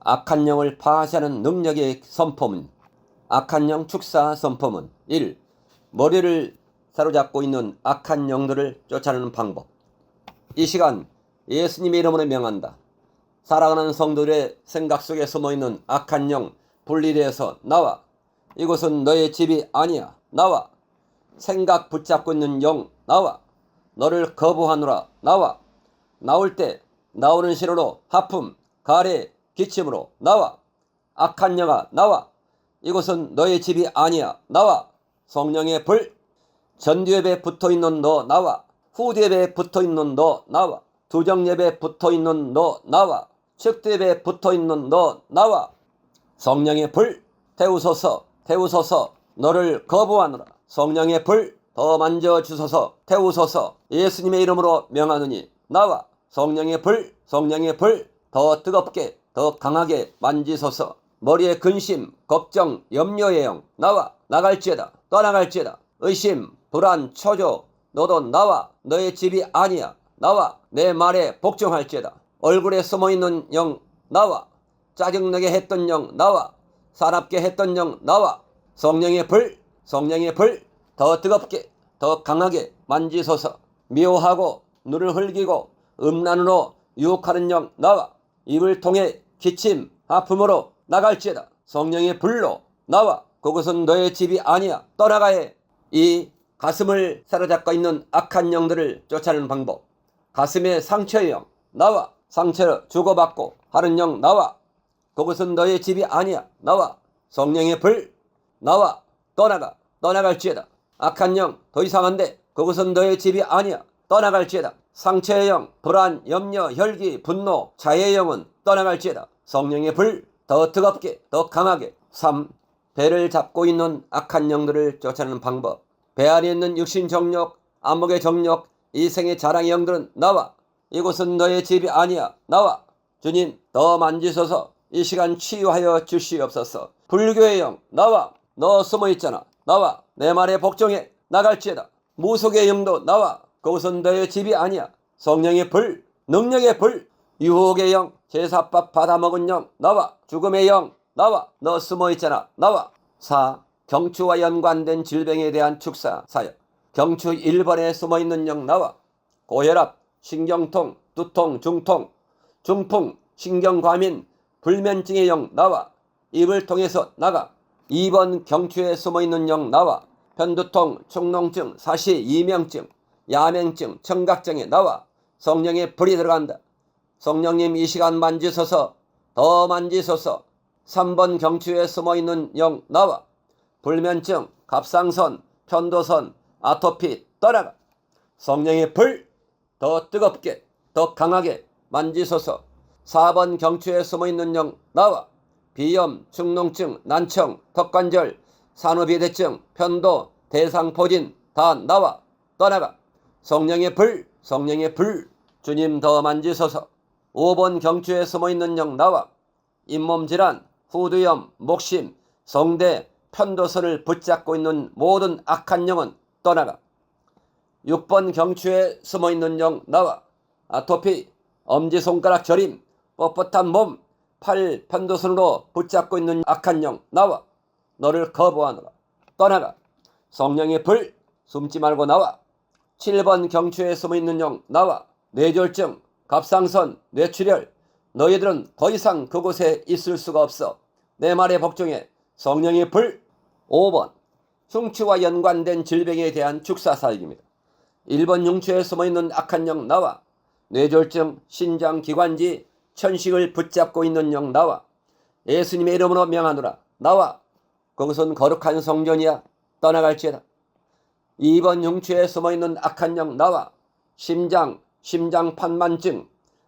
악한 영을 파쇄하는 능력의 선포문. 악한 영 축사 선포문. 1. 머리를 사로잡고 있는 악한 영들을 쫓아내는 방법. 이 시간 예수님의 이름으로 명한다. 사랑하는 성도들의 생각 속에 숨어있는 악한 영 분리되어서 나와. 이곳은 너의 집이 아니야. 나와. 생각 붙잡고 있는 영 나와. 너를 거부하노라. 나와. 나올 때 나오는 신호로 하품, 가래, 기침으로 나와. 악한 영아 나와. 이곳은 너의 집이 아니야. 나와. 성령의 불. 전두예배에 붙어있는 너 나와. 후두예배에 붙어있는 너 나와. 두정예배에 붙어있는 너 나와. 측두예배에 붙어있는 너 나와. 성령의 불. 태우소서 태우소서. 너를 거부하노라. 성령의 불. 더 만져주소서. 태우소서. 예수님의 이름으로 명하느니 나와. 성령의 불. 성령의 불. 더 뜨겁게 더 강하게 만지소서. 머리에 근심, 걱정, 염려의 영 나와. 나갈지어다. 떠나갈지어다. 의심, 불안, 초조 너도 나와. 너의 집이 아니야. 나와. 내 말에 복종할지어다. 얼굴에 숨어있는 영 나와. 짜증나게 했던 영 나와. 사납게 했던 영 나와. 성령의 불. 성령의 불. 더 뜨겁게 더 강하게 만지소서. 미워하고 눈을 흘기고 음란으로 유혹하는 영 나와. 입을 통해 기침, 아픔으로 나갈지어다. 성령의 불로 나와. 그것은 너의 집이 아니야. 떠나가야 해. 이 가슴을 사로잡고 있는 악한 영들을 쫓아내는 방법. 가슴의 상처의 영 나와. 상처를 주고받고 하는 영 나와. 그것은 너의 집이 아니야. 나와. 성령의 불 나와. 떠나가. 떠나갈지어다. 악한 영 더 이상한데 그것은 너의 집이 아니야. 떠나갈지어다. 상처의 영, 불안, 염려, 혈기, 분노, 자해의 영은 떠나갈지어다. 성령의 불 더 뜨겁게 더 강하게. 3. 배를 잡고 있는 악한 영들을 쫓아내는 방법. 배 안에 있는 육신 정욕, 안목의 정욕, 이생의 자랑의 영들은 나와. 이곳은 너의 집이 아니야. 나와. 주님 더 만지소서. 이 시간 치유하여 주시옵소서. 불교의 영 나와. 너 숨어있잖아. 나와. 내 말에 복종해. 나갈지어다. 무속의 영도 나와. 그것은 너의 집이 아니야. 성령의 불, 능력의 불, 유혹의 영, 제사밥 받아먹은 영 나와. 죽음의 영 나와. 너 숨어있잖아. 나와. 4. 경추와 연관된 질병에 대한 축사 사역. 경추 1번에 숨어있는 영 나와. 고혈압, 신경통, 두통, 중통, 중풍, 신경과민, 불면증의 영 나와. 입을 통해서 나가. 2번 경추에 숨어있는 영 나와. 편두통, 축농증, 사시, 이명증, 야맹증, 청각증에 나와. 성령의 불이 들어간다. 성령님 이 시간 만지소서. 더 만지소서. 3번 경추에 숨어있는 영 나와. 불면증, 갑상선, 편도선, 아토피 떠나가. 성령의 불 더 뜨겁게 더 강하게 만지소서. 4번 경추에 숨어있는 영 나와. 비염, 축농증, 난청, 턱관절, 산후비대증, 편도, 대상포진 다 나와. 떠나가. 성령의 불, 성령의 불. 주님 더 만지소서. 5번 경추에 숨어있는 영 나와. 잇몸질환, 후두염, 목심, 성대, 편도선을 붙잡고 있는 모든 악한 영은 떠나가. 6번 경추에 숨어있는 영 나와. 아토피, 엄지손가락 저림, 뻣뻣한 몸, 팔, 편도선으로 붙잡고 있는 악한 영 나와. 너를 거부하노라. 떠나가. 성령의 불, 숨지 말고 나와. 7번 경추에 숨어있는 영 나와. 뇌졸중, 갑상선, 뇌출혈, 너희들은 더 이상 그곳에 있을 수가 없어. 내 말에 복종해. 성령의 불. 5번 흉추와 연관된 질병에 대한 축사사역입니다. 1번 흉추에 숨어있는 악한 영 나와. 뇌졸중, 신장기관지, 천식을 붙잡고 있는 영 나와. 예수님의 이름으로 명하노라. 나와. 그것은 거룩한 성전이야. 떠나갈지어다. 2번 흉추에 숨어있는 악한 영 나와. 심장판만증,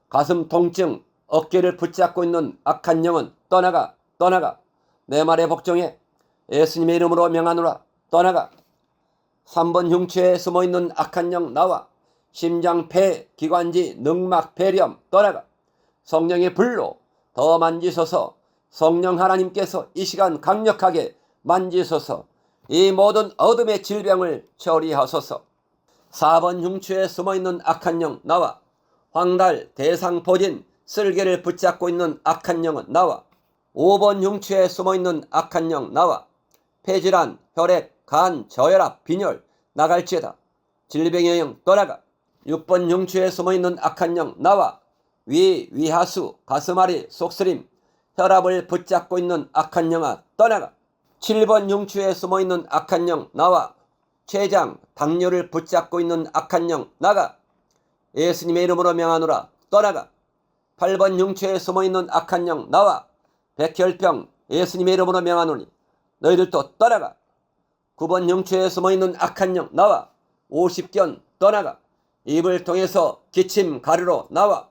가슴 통증, 어깨를 붙잡고 있는 악한 영은 떠나가. 떠나가. 내 말에 복종해. 예수님의 이름으로 명하노라. 떠나가. 3번 흉추에 숨어있는 악한 영 나와. 심장, 폐, 기관지, 늑막, 폐렴 떠나가. 성령의 불로 더 만지소서. 성령 하나님께서 이 시간 강력하게 만지소서. 이 모든 어둠의 질병을 처리하소서. 4번 흉추에 숨어있는 악한 영 나와. 황달, 대상포진, 쓸개를 붙잡고 있는 악한 영은 나와. 5번 흉추에 숨어있는 악한 영 나와. 폐질환, 혈액, 간, 저혈압, 빈혈 나갈지어다. 질병의 영 떠나가. 6번 흉추에 숨어있는 악한 영 나와. 위, 위하수, 가슴앓이, 속쓰림, 혈압을 붙잡고 있는 악한 영아 떠나가. 7번 흉추에 숨어있는 악한 영 나와. 췌장, 당뇨를 붙잡고 있는 악한 영 나가. 예수님의 이름으로 명하노라 떠나가. 8번 흉추에 숨어있는 악한 영 나와. 백혈병 예수님의 이름으로 명하노니 너희들도 떠나가. 9번 흉추에 숨어있는 악한 영 나와. 50견 떠나가. 입을 통해서 기침 가루로 나와.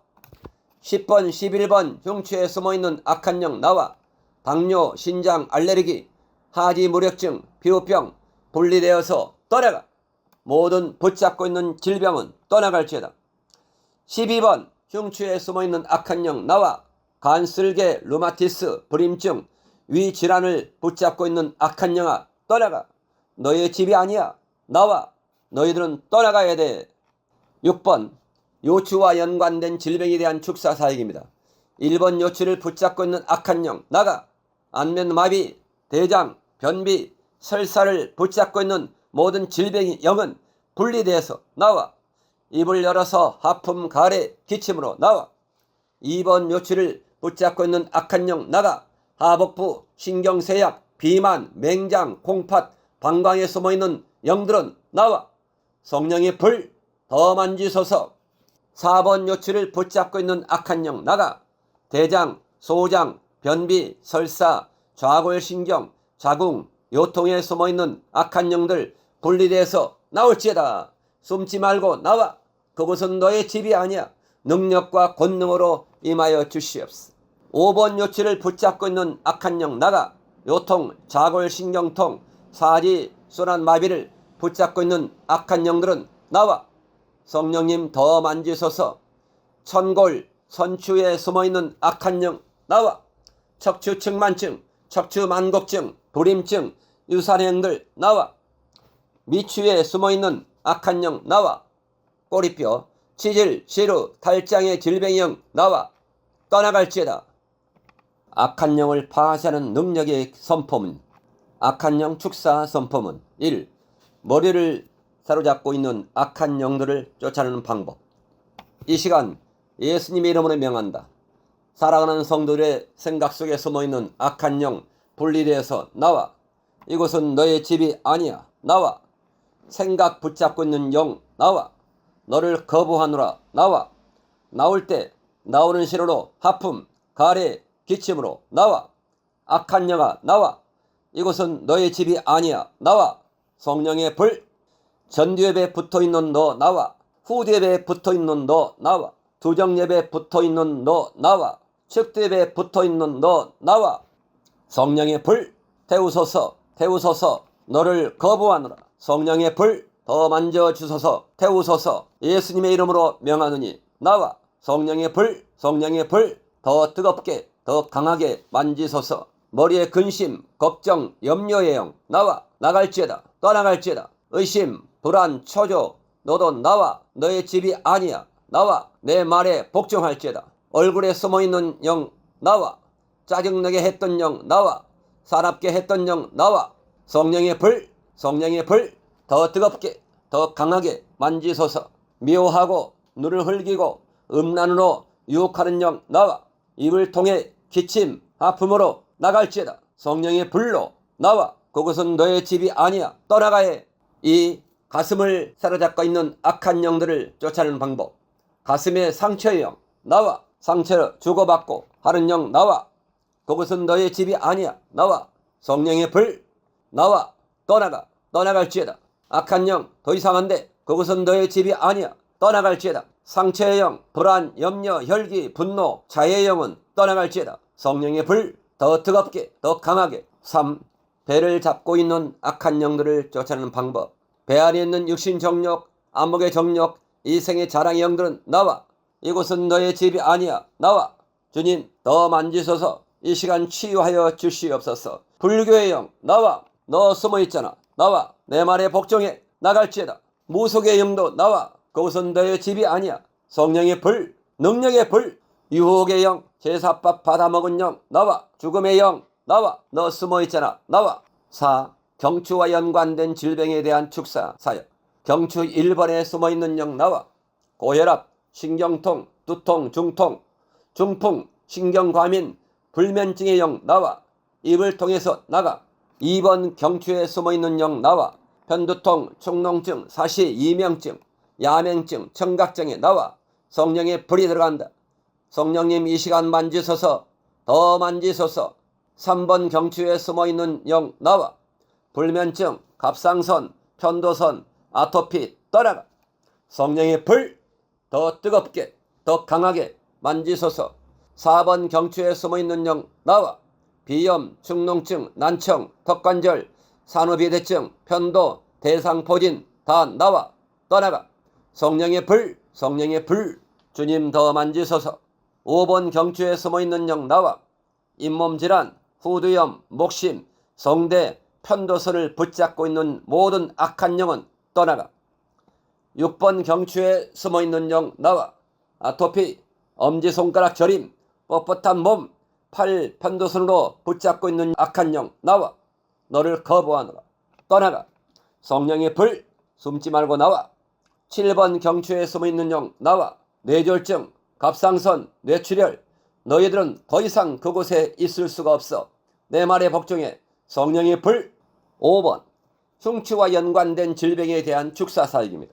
10번 11번 흉추에 숨어있는 악한 영 나와. 당뇨, 신장, 알레르기, 하지 무력증, 피부병 분리되어서 떠나가. 모든 붙잡고 있는 질병은 떠나갈지어다. 12번 흉추에 숨어있는 악한 영 나와. 간슬개, 루마티스, 불임증, 위질환을 붙잡고 있는 악한 영아 떠나가. 너의 집이 아니야. 나와. 너희들은 떠나가야 돼. 6번 요추와 연관된 질병에 대한 축사 사역입니다. 1번 요추를 붙잡고 있는 악한 영 나가. 안면마비, 대장, 변비, 설사를 붙잡고 있는 모든 질병의 영은 분리돼서 나와. 입을 열어서 하품, 가래, 기침으로 나와. 2번 요추를 붙잡고 있는 악한 영 나가. 하복부, 신경쇠약, 비만, 맹장, 콩팥, 방광에 숨어있는 영들은 나와. 성령의 불 더 만지소서. 4번 요추를 붙잡고 있는 악한 영 나가. 대장, 소장, 변비, 설사, 좌골신경, 자궁, 요통에 숨어있는 악한 영들 분리돼서 나올지어다. 숨지 말고 나와. 그곳은 너의 집이 아니야. 능력과 권능으로 임하여 주시옵소서. 5번 요추를 붙잡고 있는 악한 영 나가. 요통, 자골신경통, 사지, 순환마비를 붙잡고 있는 악한 영들은 나와. 성령님 더 만지소서. 천골, 선추에 숨어있는 악한 영 나와. 척추측만증, 척추만곡증, 불임증, 유산행들 나와. 미추에 숨어있는 악한 영 나와. 꼬리뼈, 치질, 시루, 탈장의 질병의 영 나와. 떠나갈지어다. 악한 영을 파하시는 능력의 선포문. 악한 영 축사 선포문. 1. 머리를 사로잡고 있는 악한 영들을 쫓아내는 방법. 이 시간 예수님의 이름으로 명한다. 사랑하는 성도들의 생각 속에 숨어있는 악한 영 분리되어서 나와. 이곳은 너의 집이 아니야. 나와. 생각 붙잡고 있는 영 나와. 너를 거부하노라 나와. 나올 때 나오는 신호로 하품, 가래, 기침으로 나와. 악한 영아 나와. 이곳은 너의 집이 아니야. 나와. 성령의 불. 전두엽에 붙어있는 너 나와. 후두엽에 붙어있는 너 나와. 두정엽에 붙어있는 너 나와. 측두엽에 붙어있는 너 나와. 성령의 불 태우소서. 태우소서. 너를 거부하노라. 성령의 불 더 만져주소서. 태우소서. 예수님의 이름으로 명하노니 나와. 성령의 불, 성령의 불 더 뜨겁게 더 강하게 만지소서. 머리에 근심, 걱정, 염려의 영 나와. 나갈지어다. 떠나갈지어다. 의심, 불안, 초조 너도 나와. 너의 집이 아니야. 나와. 내 말에 복종할지어다. 얼굴에 숨어있는 영 나와. 짜증나게 했던 영 나와. 사납게 했던 영 나와. 성령의 불, 성령의 불 더 뜨겁게 더 강하게 만지소서. 미워하고 눈을 흘기고 음란으로 유혹하는 영 나와. 입을 통해 기침, 아픔으로 나갈지어다. 성령의 불로 나와. 그것은 너의 집이 아니야. 떠나가야 해. 이 가슴을 사로잡고 있는 악한 영들을 쫓아내는 방법. 가슴의 상처의 영 나와. 상처를 주고받고 하는 영 나와. 그것은 너의 집이 아니야. 나와. 성령의 불 나와. 떠나가. 떠나갈지어다. 악한 영 더 이상한데 그것은 너의 집이 아니야. 떠나갈지어다. 상처의 영, 불안, 염려, 혈기, 분노, 자의 영은 떠나갈지어다. 성령의 불 더 뜨겁게 더 강하게. 3. 배를 잡고 있는 악한 영들을 쫓아내는 방법. 배 안에 있는 육신 정욕, 안목의 정욕, 이생의 자랑의 영들은 나와. 이곳은 너의 집이 아니야. 나와. 주님 더 만지소서. 이 시간 치유하여 주시옵소서. 불교의 영 나와. 너 숨어있잖아. 나와. 내 말에 복종해. 나갈지어다. 무속의 영도 나와. 그곳은 너의 집이 아니야. 성령의 불, 능력의 불, 유혹의 영 제사밥 받아먹은 영 나와. 죽음의 영 나와. 너 숨어있잖아 나와. 4. 경추와 연관된 질병에 대한 축사 사역. 경추 1번에 숨어있는 영 나와. 고혈압, 신경통, 두통, 중통, 중풍, 신경과민, 불면증의 영 나와. 입을 통해서 나가. 2번 경추에 숨어있는 영 나와. 편두통, 축농증, 사시, 이명증, 야맹증, 청각증에 나와. 성령의 불이 들어간다. 성령님 이 시간 만지소서. 더 만지소서. 3번 경추에 숨어있는 영 나와. 불면증, 갑상선, 편도선, 아토피 떠나가. 성령의 불 더 뜨겁게 더 강하게 만지소서. 4번 경추에 숨어있는 영 나와. 비염, 축농증, 난청, 턱관절, 산후비대증, 편도, 대상포진 다 나와. 떠나가. 성령의 불, 성령의 불 주님 더 만지소서. 5번 경추에 숨어있는 영 나와. 잇몸질환, 후두염, 목심, 성대, 편도선을 붙잡고 있는 모든 악한 영은 떠나가. 6번 경추에 숨어있는 영 나와. 아토피, 엄지손가락 저림, 뻣뻣한 몸, 팔, 편도선으로 붙잡고 있는 악한 영 나와. 너를 거부하노라. 떠나가. 성령의 불 숨지 말고 나와. 7번 경추에 숨어있는 영 나와. 뇌졸중, 갑상선, 뇌출혈, 너희들은 더 이상 그곳에 있을 수가 없어. 내 말에 복종해. 성령의 불. 5번 흉추와 연관된 질병에 대한 축사사역입니다.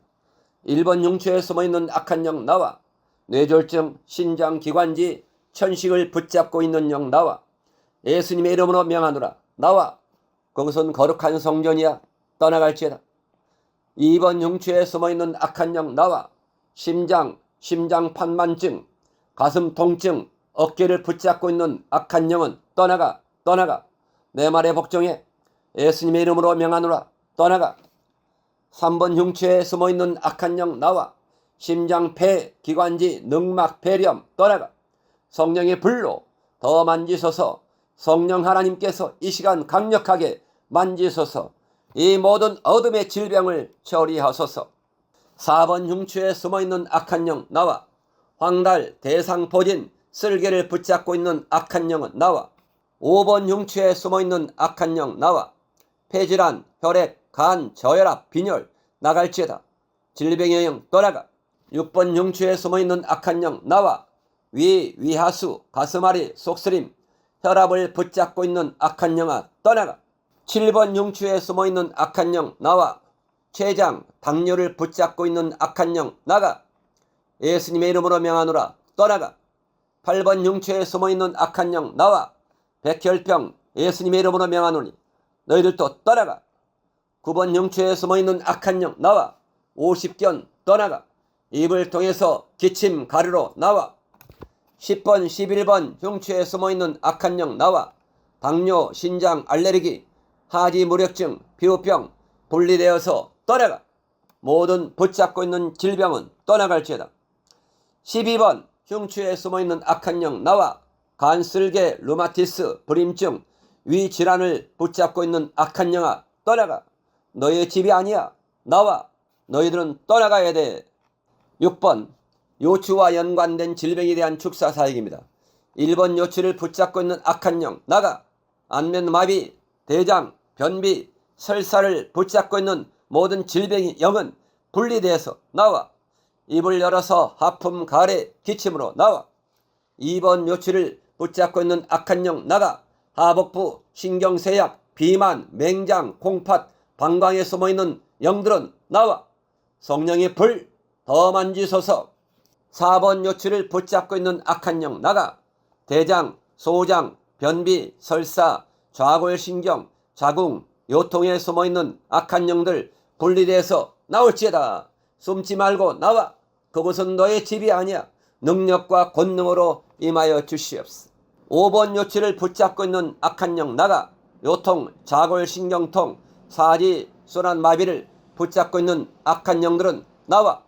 1번 흉추에 숨어있는 악한 영 나와. 뇌졸중, 신장기관지, 천식을 붙잡고 있는 영 나와. 예수님의 이름으로 명하노라. 나와. 그것은 거룩한 성전이야. 떠나갈지어다. 2번 흉추에 숨어있는 악한 영 나와. 심장판만증, 가슴 통증, 어깨를 붙잡고 있는 악한 영은 떠나가. 떠나가. 내 말에 복종해. 예수님의 이름으로 명하노라. 떠나가. 3번 흉추에 숨어있는 악한 영 나와. 심장, 폐, 기관지, 늑막, 폐렴 떠나가. 성령의 불로 더 만지소서. 성령 하나님께서 이 시간 강력하게 만지소서. 이 모든 어둠의 질병을 처리하소서. 4번 흉추에 숨어있는 악한 영 나와. 황달, 대상포진, 쓸개를 붙잡고 있는 악한 영은 나와. 5번 흉추에 숨어있는 악한 영 나와. 폐질환, 혈액, 간, 저혈압, 빈혈 나갈지어다. 질병의 영 떠나가. 6번 흉추에 숨어있는 악한 영 나와. 위, 위하수, 가슴앓이, 속쓰림, 혈압을 붙잡고 있는 악한 영아 떠나가. 7번 흉추에 숨어있는 악한 영 나와. 췌장, 당뇨를 붙잡고 있는 악한 영 나가. 예수님의 이름으로 명하노라. 떠나가. 8번 흉추에 숨어있는 악한 영 나와. 백혈병, 예수님의 이름으로 명하노니 너희들도 떠나가. 9번 흉추에 숨어있는 악한 영 나와. 50견 떠나가. 입을 통해서 기침 가루로 나와. 10번 11번 흉추에 숨어있는 악한 영 나와. 당뇨, 신장, 알레르기, 하지 무력증, 피부병 분리되어서 떠나가. 모든 붙잡고 있는 질병은 떠나갈지어다. 12번 흉추에 숨어있는 악한 영 나와. 간쓸개, 루마티스, 불임증, 위질환을 붙잡고 있는 악한 영아 떠나가. 너의 집이 아니야. 나와. 너희들은 떠나가야 돼. 6번 요추와 연관된 질병에 대한 축사사역입니다. 1번 요추를 붙잡고 있는 악한 영 나가. 안면마비, 대장, 변비, 설사를 붙잡고 있는 모든 질병의 영은 분리돼서 나와. 입을 열어서 하품, 가래, 기침으로 나와. 2번 요추를 붙잡고 있는 악한 영 나가. 하복부, 신경쇠약, 비만, 맹장, 콩팥, 방광에 숨어있는 영들은 나와. 성령의 불 더 만지소서. 4번 요추를 붙잡고 있는 악한 영 나가. 대장, 소장, 변비, 설사, 좌골신경, 자궁, 요통에 숨어있는 악한 영들 분리돼서 나올지어다. 숨지 말고 나와. 그곳은 너의 집이 아니야. 능력과 권능으로 임하여 주시옵소서. 5번 요추를 붙잡고 있는 악한 영 나가. 요통, 자골신경통, 사지, 순환마비를 붙잡고 있는 악한 영들은 나와.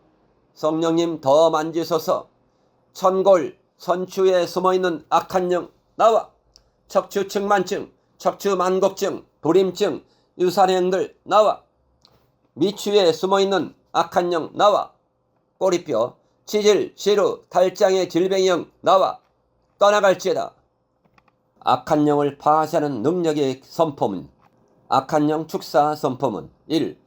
성령님 더 만지소서. 천골, 선추에 숨어있는 악한 영 나와. 척추측만증, 척추만곡증, 불임증, 유산행들 나와. 미추에 숨어있는 악한 영 나와. 꼬리뼈, 치질, 시루, 탈장의 질병의 영 나와. 떠나갈지어다. 악한 영을 파쇄하는 능력의 선포문. 악한 영 축사 선포문. 1.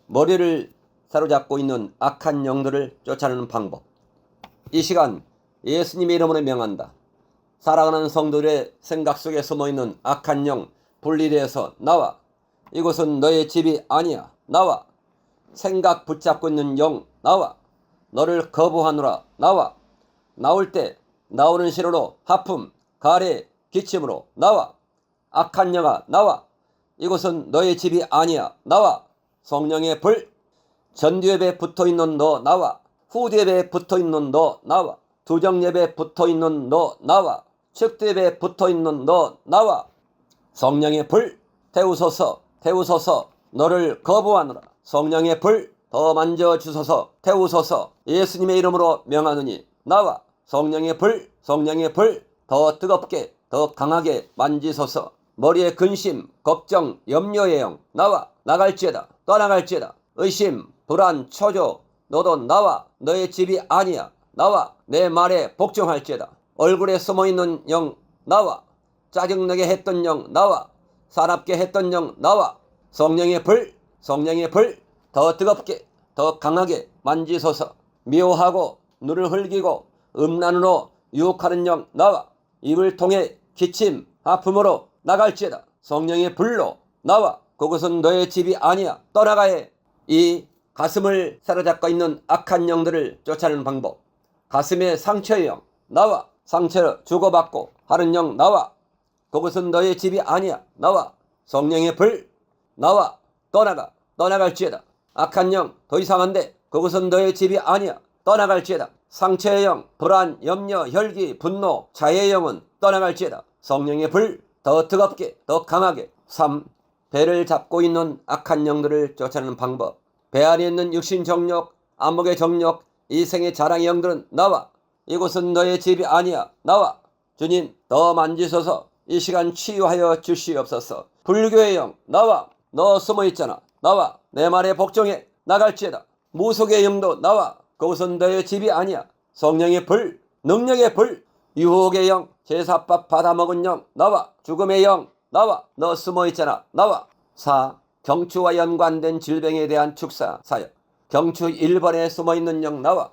머리를 사로잡고 있는 악한 영들을 쫓아내는 방법. 이 시간 예수님의 이름으로 명한다. 사랑하는 성도들의 생각 속에 숨어있는 악한 영 분리되어서 나와. 이곳은 너의 집이 아니야. 나와. 생각 붙잡고 있는 영 나와. 너를 거부하노라. 나와. 나올 때 나오는 신호로 하품, 가래, 기침으로 나와. 악한 영아 나와. 이곳은 너의 집이 아니야. 나와. 성령의 불. 전두예배에 붙어있는 너 나와. 후두예배에 붙어있는 너 나와. 두정예배에 붙어있는 너 나와. 측두예배에 붙어있는 너 나와. 성령의 불. 태우소서 태우소서. 너를 거부하노라. 성령의 불. 더 만져주소서. 태우소서. 예수님의 이름으로 명하노니 나와. 성령의 불. 성령의 불. 더 뜨겁게 더 강하게 만지소서. 머리에 근심, 걱정, 염려의 영 나와. 나갈지어다. 떠나갈지어다. 의심, 불안, 초조 너도 나와. 너의 집이 아니야. 나와. 내 말에 복종할지어다. 얼굴에 숨어있는 영 나와. 짜증나게 했던 영 나와. 사납게 했던 영 나와. 성령의 불. 성령의 불. 더 뜨겁게 더 강하게 만지소서. 미워하고 눈을 흘기고 음란으로 유혹하는 영 나와. 입을 통해 기침, 아픔으로 나갈지어다. 성령의 불로 나와. 그것은 너의 집이 아니야. 떠나가야 해. 이 가슴을 사로잡고 있는 악한 영들을 쫓아내는 방법. 가슴의 상처의 영 나와. 상처를 주고받고 하는 영 나와. 그것은 너의 집이 아니야. 나와. 성령의 불 나와. 떠나가. 떠나갈지어다. 악한 영 더 이상한데 그것은 너의 집이 아니야. 떠나갈지어다. 상처의 영, 불안, 염려, 혈기, 분노, 자해의 영은 떠나갈지어다. 성령의 불 더 뜨겁게 더 강하게. 3. 배를 잡고 있는 악한 영들을 쫓아내는 방법. 배 안에 있는 육신 정욕, 안목의 정욕, 이생의 자랑의 영들은 나와. 이곳은 너의 집이 아니야. 나와. 주님 더 만지소서. 이 시간 치유하여 주시옵소서. 불교의 영 나와. 너 숨어있잖아. 나와. 내 말에 복종해. 나갈지어다. 무속의 영도 나와. 그곳은 너의 집이 아니야. 성령의 불, 능력의 불, 유혹의 영, 제사밥 받아먹은 영 나와. 죽음의 영 나와. 너 숨어있잖아. 나와. 4. 경추와 연관된 질병에 대한 축사 사역. 경추 1번에 숨어있는 영 나와.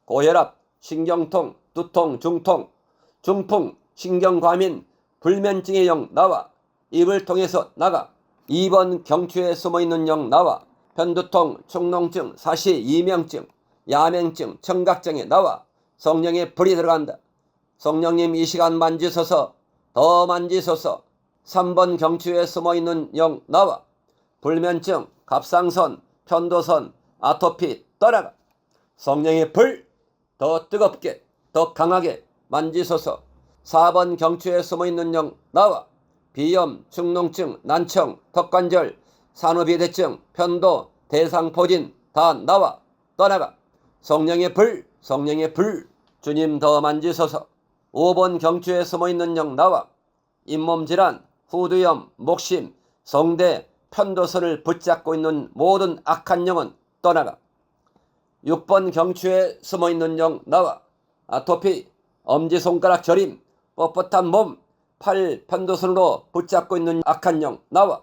고혈압, 신경통, 두통, 중통, 중풍, 신경과민, 불면증의 영 나와. 입을 통해서 나가. 2번 경추에 숨어있는 영 나와. 편두통, 축농증, 사시, 이명증, 야맹증, 청각증에 나와. 성령의 불이 들어간다. 성령님 이 시간 만지소서. 더 만지소서. 3번 경추에 숨어있는 영 나와. 불면증, 갑상선, 편도선, 아토피 떠나가. 성령의 불 더 뜨겁게 더 강하게 만지소서. 4번 경추에 숨어있는 영 나와. 비염, 축농증, 난청, 턱관절, 산후비대증, 편도, 대상포진 다 나와. 떠나가. 성령의 불, 성령의 불. 주님 더 만지소서. 5번 경추에 숨어있는 영 나와. 잇몸질환, 후두염, 목심, 성대, 편도선을 붙잡고 있는 모든 악한 영은 떠나가. 6번 경추에 숨어있는 영 나와. 아토피, 엄지손가락 저림, 뻣뻣한 몸, 팔, 편도선으로 붙잡고 있는 악한 영 나와.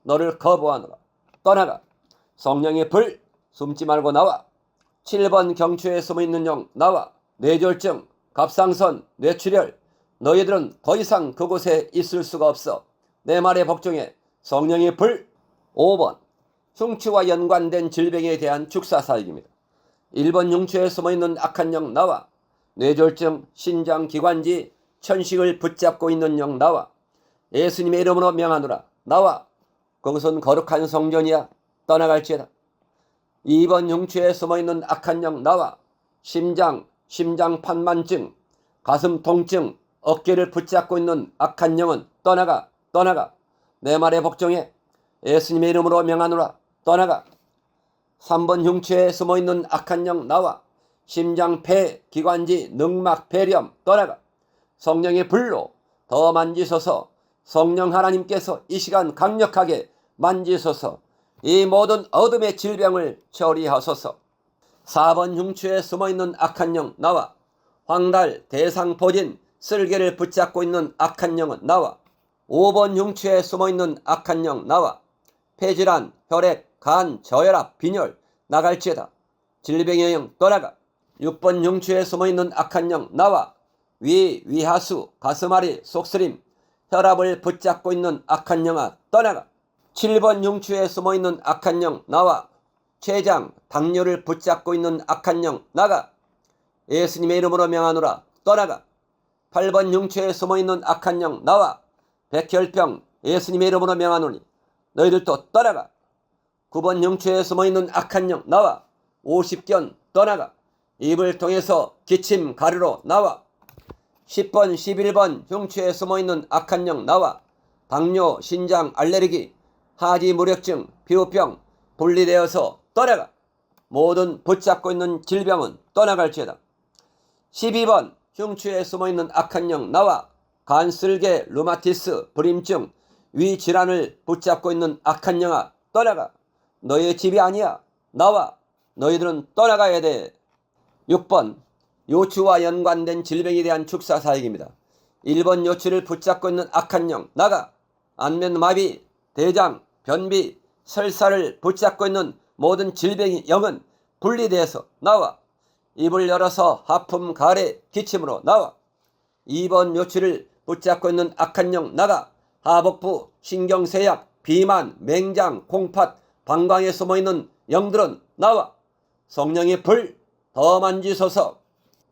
너를 거부하노라. 떠나가. 성령의 불, 숨지 말고 나와. 7번 경추에 숨어있는 영 나와. 뇌졸중, 갑상선, 뇌출혈, 너희들은 더 이상 그곳에 있을 수가 없어. 내 말에 복종해. 성령의 불. 5번 흉추와 연관된 질병에 대한 축사사역입니다. 1번 흉추에 숨어있는 악한 영 나와. 뇌졸중, 신장기관지, 천식을 붙잡고 있는 영 나와. 예수님의 이름으로 명하노라. 나와. 그것은 거룩한 성전이야. 떠나갈지어다. 2번 흉추에 숨어있는 악한 영 나와. 심장판만증, 가슴 통증, 어깨를 붙잡고 있는 악한 영은 떠나가. 떠나가. 내 말에 복종해. 예수님의 이름으로 명하노라. 떠나가. 3번 흉추에 숨어있는 악한 영 나와. 심장, 폐, 기관지, 늑막, 폐렴 떠나가. 성령의 불로 더 만지소서. 성령 하나님께서 이 시간 강력하게 만지소서. 이 모든 어둠의 질병을 처리하소서. 4번 흉추에 숨어있는 악한 영 나와. 황달, 대상포진, 쓸개를 붙잡고 있는 악한 영은 나와. 5번 흉추에 숨어있는 악한 영 나와. 폐질환, 혈액, 간, 저혈압, 빈혈 나갈지어다. 질병의 영 떠나가. 6번 흉추에 숨어있는 악한 영 나와. 위, 위하수, 가슴앓이, 속쓰림, 혈압을 붙잡고 있는 악한 영아 떠나가. 7번 흉추에 숨어있는 악한 영 나와. 췌장, 당뇨를 붙잡고 있는 악한 영 나가. 예수님의 이름으로 명하노라 떠나가. 8번 흉추에 숨어있는 악한 영 나와. 백혈병 예수님의 이름으로 명하노니 너희들도 떠나가. 9번 흉추에 숨어있는 악한 영 나와. 50견 떠나가. 입을 통해서 기침 가루로 나와. 10번 11번 흉추에 숨어있는 악한 영 나와. 당뇨, 신장, 알레르기, 하지 무력증, 피부병 분리되어서 떠나가. 모든 붙잡고 있는 질병은 떠나갈지어다. 12번 흉추에 숨어있는 악한 영 나와. 간쓸개, 루마티스, 불임증, 위질환을 붙잡고 있는 악한 영아 떠나가. 너의 집이 아니야. 나와. 너희들은 떠나가야 돼. 6번 요추와 연관된 질병에 대한 축사 사역입니다. 1번 요추를 붙잡고 있는 악한 영 나가. 안면마비, 대장, 변비, 설사를 붙잡고 있는 모든 질병의 영은 분리돼서 나와. 입을 열어서 하품, 가래, 기침으로 나와. 2번 요추를 붙잡고 있는 악한 영 나가. 하복부, 신경쇠약, 비만, 맹장, 콩팥, 방광에 숨어있는 영들은 나와. 성령의 불 더 만지소서.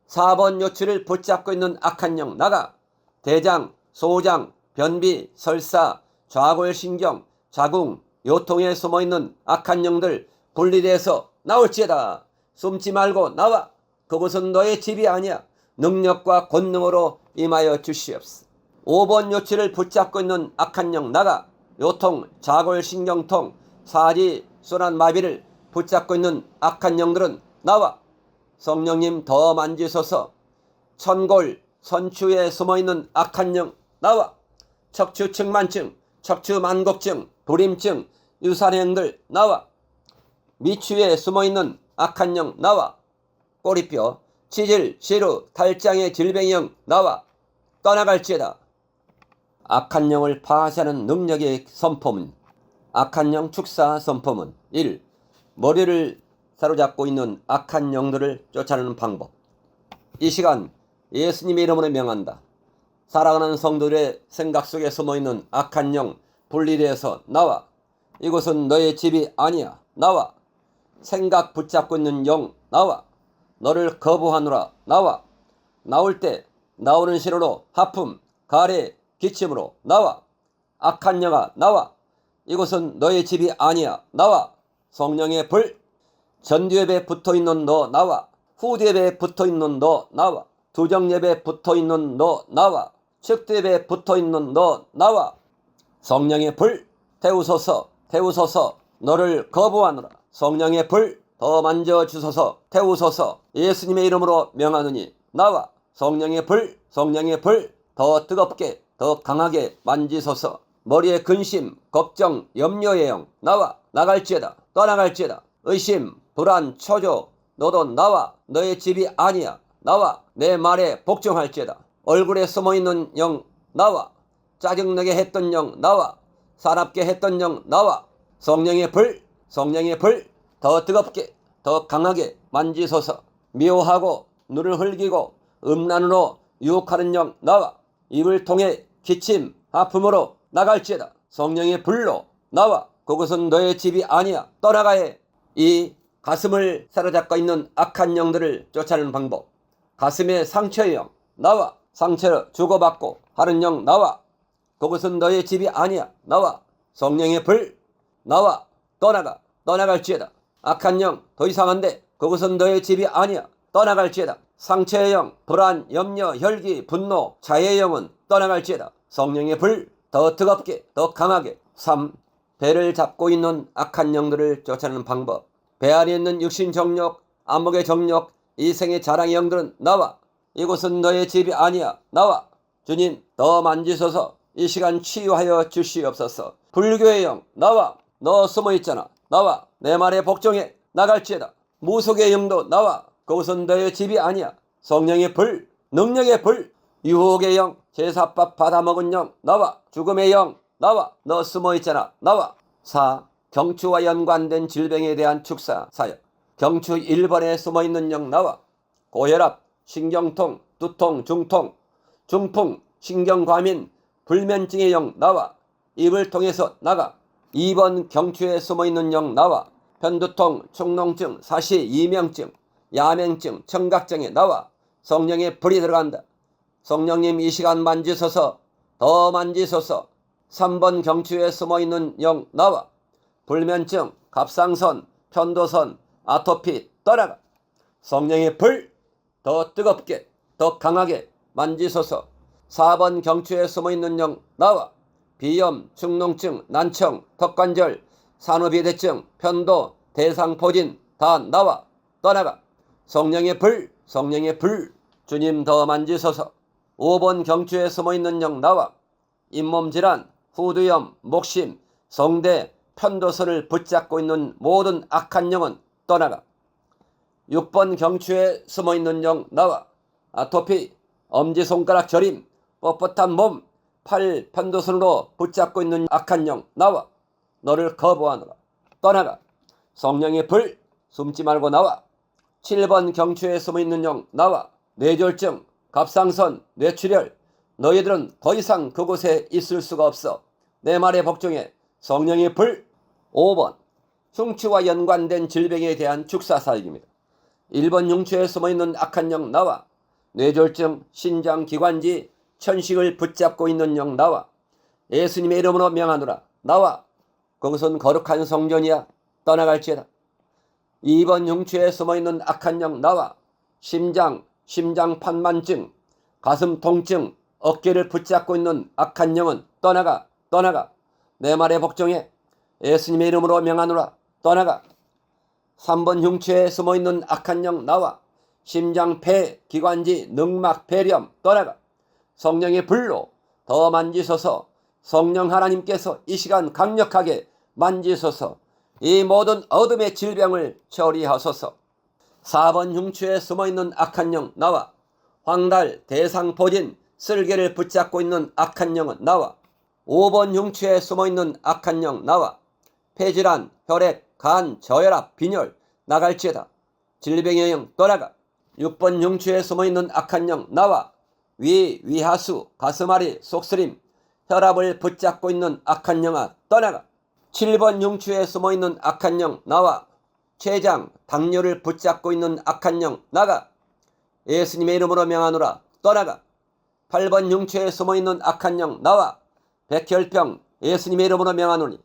4번 요추를 붙잡고 있는 악한 영 나가. 대장, 소장, 변비, 설사, 좌골신경, 자궁, 요통에 숨어있는 악한 영들 분리돼서 나올지어다. 숨지 말고 나와. 그곳은 너의 집이 아니야. 능력과 권능으로 임하여 주시옵소서. 5번 요추를 붙잡고 있는 악한 영 나가. 요통, 자골신경통, 사지, 순환마비를 붙잡고 있는 악한 영들은 나와. 성령님 더 만지소서. 천골, 선추에 숨어있는 악한 영 나와. 척추측만증, 척추만곡증, 불임증, 유산행들 나와. 미추에 숨어있는 악한 영 나와. 꼬리뼈, 치질, 시루, 탈장의 질병의 영 나와. 떠나갈지어다. 악한 영을 파하시는 능력의 선포문. 악한 영 축사 선포문. 1. 머리를 사로잡고 있는 악한 영들을 쫓아내는 방법. 이 시간 예수님의 이름으로 명한다. 사랑하는 성도들의 생각 속에 숨어있는 악한 영 분리되어서 나와. 이곳은 너의 집이 아니야. 나와. 생각 붙잡고 있는 영 나와. 너를 거부하노라. 나와. 나올 때 나오는 신호로 하품, 가래, 기침으로 나와. 악한 영아 나와. 이곳은 너의 집이 아니야. 나와. 성령의 불. 전두엽에 붙어있는 너 나와. 후두엽에 붙어있는 너 나와. 두정엽에 붙어있는 너 나와. 측두엽에 붙어있는 너 나와. 성령의 불 태우소서. 태우소서. 너를 거부하노라. 성령의 불 더 만져주소서. 태우소서. 예수님의 이름으로 명하노니 나와. 성령의 불, 성령의 불 더 뜨겁게 더 강하게 만지소서. 머리에 근심, 걱정, 염려의 영 나와. 나갈지어다. 떠나갈지어다. 의심, 불안, 초조 너도 나와. 너의 집이 아니야. 나와. 내 말에 복종할지어다. 얼굴에 숨어있는 영 나와. 짜증나게 했던 영 나와. 사납게 했던 영 나와. 성령의 불, 성령의 불 더 뜨겁게 더 강하게 만지소서. 미워하고 눈을 흘기고 음란으로 유혹하는 영 나와. 입을 통해 기침, 아픔으로 나갈지어다. 성령의 불로 나와. 그것은 너의 집이 아니야. 떠나가야 해. 이 가슴을 사로잡고 있는 악한 영들을 쫓아내는 방법. 가슴의 상처의 영 나와. 상처를 주고받고 하는 영 나와. 그것은 너의 집이 아니야. 나와. 성령의 불 나와. 떠나가. 떠나갈지어다. 악한 영 더 이상한데 그것은 너의 집이 아니야. 떠나갈지어다. 상처의 영, 불안, 염려, 혈기, 분노, 자해의 영은 떠나갈지어다. 성령의 불 더 뜨겁게 더 강하게. 3. 배를 잡고 있는 악한 영들을 쫓아내는 방법. 배 안에 있는 육신 정욕, 안목의 정욕, 이생의 자랑의 영들은 나와. 이곳은 너의 집이 아니야. 나와. 주님 더 만지소서. 이 시간 치유하여 주시옵소서. 불교의 영 나와. 너 숨어있잖아. 나와. 내 말에 복종해. 나갈지어다. 무속의 영도 나와. 그곳은 너의 집이 아니야. 성령의 불, 능력의 불 유혹의 영, 제사밥 받아먹은 영 나와. 죽음의 영 나와. 너 숨어있잖아 나와. 4. 경추와 연관된 질병에 대한 축사 사역. 경추 1번에 숨어있는 영 나와. 고혈압, 신경통, 두통, 중통, 중풍, 신경과민, 불면증의 영 나와. 입을 통해서 나가. 2번 경추에 숨어있는 영 나와. 편두통, 축농증, 사시, 이명증, 야맹증, 청각장애 나와. 성령의 불이 들어간다. 성령님 이 시간 만지소서. 더 만지소서. 3번 경추에 숨어있는 영 나와. 불면증, 갑상선, 편도선, 아토피 떠나가. 성령의 불 더 뜨겁게 더 강하게 만지소서. 4번 경추에 숨어있는 영 나와. 비염, 축농증, 난청, 턱관절, 산후비대증, 편도, 대상포진 다 나와. 떠나가. 성령의 불, 성령의 불 주님 더 만지소서. 5번 경추에 숨어있는 영 나와. 잇몸질환, 후두염, 목심, 성대, 편도선을 붙잡고 있는 모든 악한 영은 떠나가. 6번 경추에 숨어있는 영 나와. 아토피, 엄지손가락 저림, 뻣뻣한 몸, 팔, 편도선으로 붙잡고 있는 악한 영 나와. 너를 거부하노라. 떠나가. 성령의 불 숨지 말고 나와. 7번 경추에 숨어있는 영 나와. 뇌졸중, 갑상선, 뇌출혈, 너희들은 더 이상 그곳에 있을 수가 없어. 내 말에 복종해. 성령의 불. 5번 흉추와 연관된 질병에 대한 축사사역입니다. 1번 흉추에 숨어있는 악한 영 나와. 뇌졸중, 신장기관지, 천식을 붙잡고 있는 영 나와. 예수님의 이름으로 명하노라. 나와. 그것은 거룩한 성전이야. 떠나갈지어다. 2번 흉추에 숨어있는 악한 영 나와. 심장판만증, 가슴 통증, 어깨를 붙잡고 있는 악한 영은 떠나가. 떠나가. 내 말에 복종해. 예수님의 이름으로 명하노라. 떠나가. 3번 흉추에 숨어있는 악한 영 나와. 심장, 폐, 기관지, 늑막, 폐렴 떠나가. 성령의 불로 더 만지소서. 성령 하나님께서 이 시간 강력하게 만지소서. 이 모든 어둠의 질병을 처리하소서. 4번 흉추에 숨어있는 악한 영 나와. 황달, 대상포진, 쓸개를 붙잡고 있는 악한 영은 나와. 5번 흉추에 숨어있는 악한 영 나와. 폐질환, 혈액, 간, 저혈압, 빈혈 나갈지어다. 질병의 영 떠나가. 6번 흉추에 숨어있는 악한 영 나와. 위, 위하수, 가슴앓이, 속쓰림, 혈압을 붙잡고 있는 악한 영아 떠나가. 7번 흉추에 숨어있는 악한 영 나와. 췌장, 당뇨를 붙잡고 있는 악한 영 나가. 예수님의 이름으로 명하노라. 떠나가. 8번 흉추에 숨어있는 악한 영 나와. 백혈병, 예수님의 이름으로 명하노니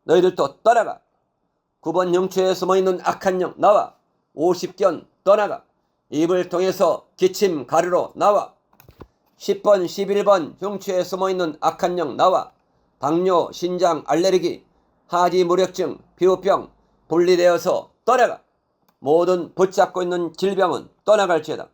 너희들도 떠나가. 9번 흉추에 숨어있는 악한 영 나와. 50견 떠나가. 입을 통해서 기침 가루로 나와. 10번 11번 흉추에 숨어있는 악한 영 나와. 당뇨, 신장, 알레르기, 하지 무력증, 피부병 분리되어서 떠나가. 모든 붙잡고 있는 질병은 떠나갈지어다.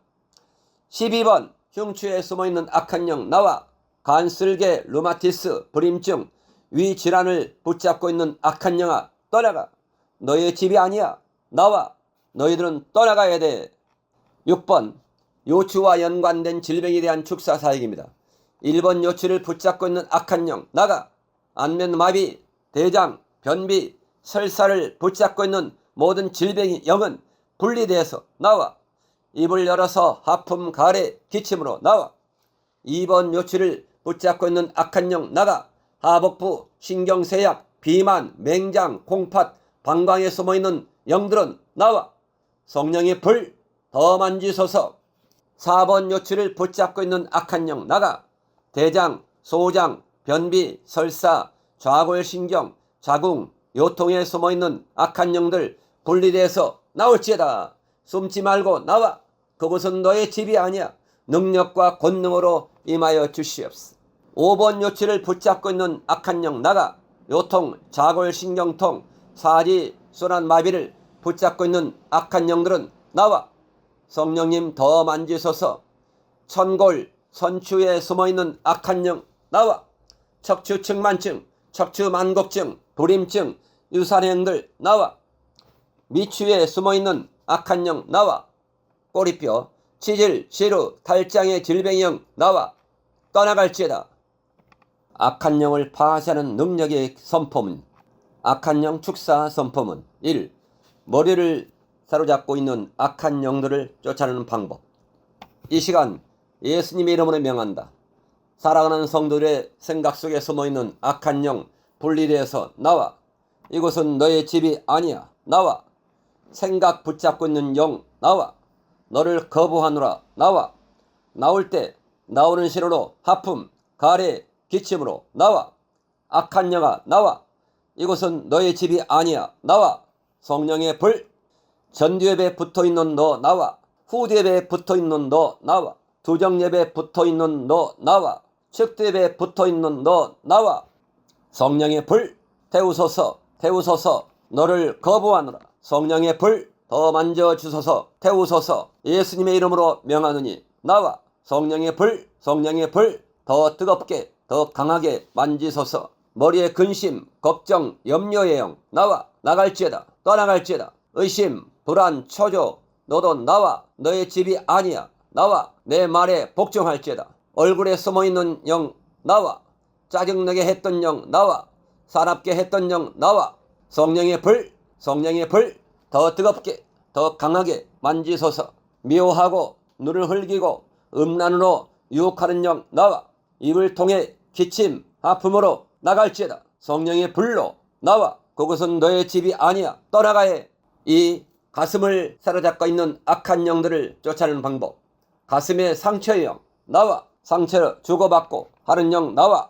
12번 흉추에 숨어있는 악한 영 나와. 간쓸개, 루마티스, 불임증, 위질환을 붙잡고 있는 악한 영아 떠나가. 너의 집이 아니야. 나와. 너희들은 떠나가야 돼. 6번 요추와 연관된 질병에 대한 축사사역입니다. 1번 요추를 붙잡고 있는 악한 영 나가. 안면마비, 대장, 변비, 설사를 붙잡고 있는 모든 질병의 영은 분리돼서 나와. 입을 열어서 하품, 가래, 기침으로 나와. 2번 요추를 붙잡고 있는 악한 영 나가. 하복부, 신경쇠약, 비만, 맹장, 콩팥, 방광에 숨어있는 영들은 나와. 성령의 불 더 만지소서. 4번 요추를 붙잡고 있는 악한 영 나가. 대장, 소장, 변비, 설사, 좌골신경, 자궁, 요통에 숨어있는 악한 영들 분리돼서 나올지어다. 숨지 말고 나와. 그곳은 너의 집이 아니야. 능력과 권능으로 임하여 주시옵소서. 5번 요추를 붙잡고 있는 악한 영 나가. 요통, 자골신경통, 사지, 순환마비를 붙잡고 있는 악한 영들은 나와. 성령님 더 만지소서. 천골, 선추에 숨어있는 악한 영 나와. 척추측만증, 척추만곡증, 불임증, 유산행들 나와. 미추에 숨어있는 악한 영 나와. 꼬리뼈, 치질, 시루, 탈장의 질병의 영 나와 떠나갈지어다. 악한 영을 파쇄하는 능력의 선포문. 악한 영 축사 선포문. 1. 머리를 사로잡고 있는 악한 영들을 쫓아내는 방법. 이 시간 예수님의 이름으로 명한다. 사랑하는 성도들의 생각 속에 숨어있는 악한 영 분리되어서 나와. 이곳은 너의 집이 아니야. 나와. 생각 붙잡고 있는 영 나와. 너를 거부하노라. 나와. 나올 때 나오는 신호로 하품, 가래, 기침으로 나와. 악한 영아 나와. 이곳은 너의 집이 아니야. 나와. 성령의 불. 전두엽에 붙어있는 너 나와. 후두엽에 붙어있는 너 나와. 두정엽에 붙어있는 너 나와. 측두엽에 붙어있는 너 나와. 성령의 불. 태우소서 태우소서. 너를 거부하노라. 성령의 불. 더 만져주소서. 태우소서. 예수님의 이름으로 명하노니 나와. 성령의 불. 성령의 불. 더 뜨겁게 더 강하게 만지소서. 머리에 근심, 걱정, 염려의 영 나와. 나갈지어다. 떠나갈지어다. 의심, 불안, 초조 너도 나와. 너의 집이 아니야. 나와. 내 말에 복종할지어다. 얼굴에 숨어있는 영 나와. 짜증나게 했던 영 나와. 사납게 했던 영 나와. 성령의 불. 성령의 불. 더 뜨겁게 더 강하게 만지소서. 미워하고 눈을 흘기고 음란으로 유혹하는 영 나와. 입을 통해 기침, 아픔으로 나갈지어다. 성령의 불로 나와. 그것은 너의 집이 아니야. 떠나가야 해. 이 가슴을 사로잡고 있는 악한 영들을 쫓아내는 방법. 가슴의 상처의 영 나와. 상처를 주고받고 하는 영 나와.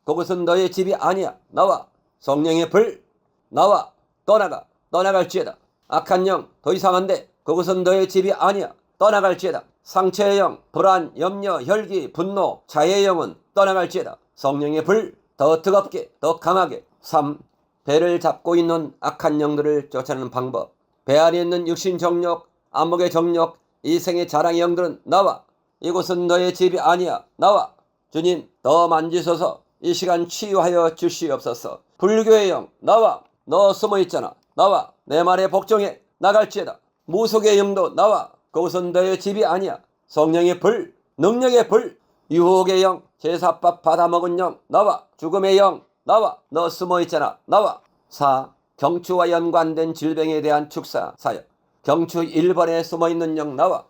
그것은 너의 집이 아니야. 나와. 성령의 불 나와. 떠나가. 떠나갈지어다. 악한 영 더 이상한데 그것은 너의 집이 아니야. 떠나갈지어다. 상처의 영, 불안, 염려, 혈기, 분노, 자해의 영은 떠나갈지어다. 성령의 불 더 뜨겁게 더 강하게. 3. 배를 잡고 있는 악한 영들을 쫓아내는 방법. 배 안에 있는 육신 정욕, 안목의 정욕, 이생의 자랑의 영들은 나와. 이곳은 너의 집이 아니야. 나와. 주님 더 만지소서. 이 시간 치유하여 주시옵소서. 불교의 영 나와. 너 숨어있잖아. 나와. 내 말에 복종해. 나갈지어다. 무속의 영도 나와. 그곳은 너의 집이 아니야. 성령의 불, 능력의 불, 유혹의 영, 제사밥 받아먹은 영 나와. 죽음의 영 나와. 너 숨어있잖아. 나와. 4. 경추와 연관된 질병에 대한 축사 사역. 경추 1번에 숨어있는 영 나와.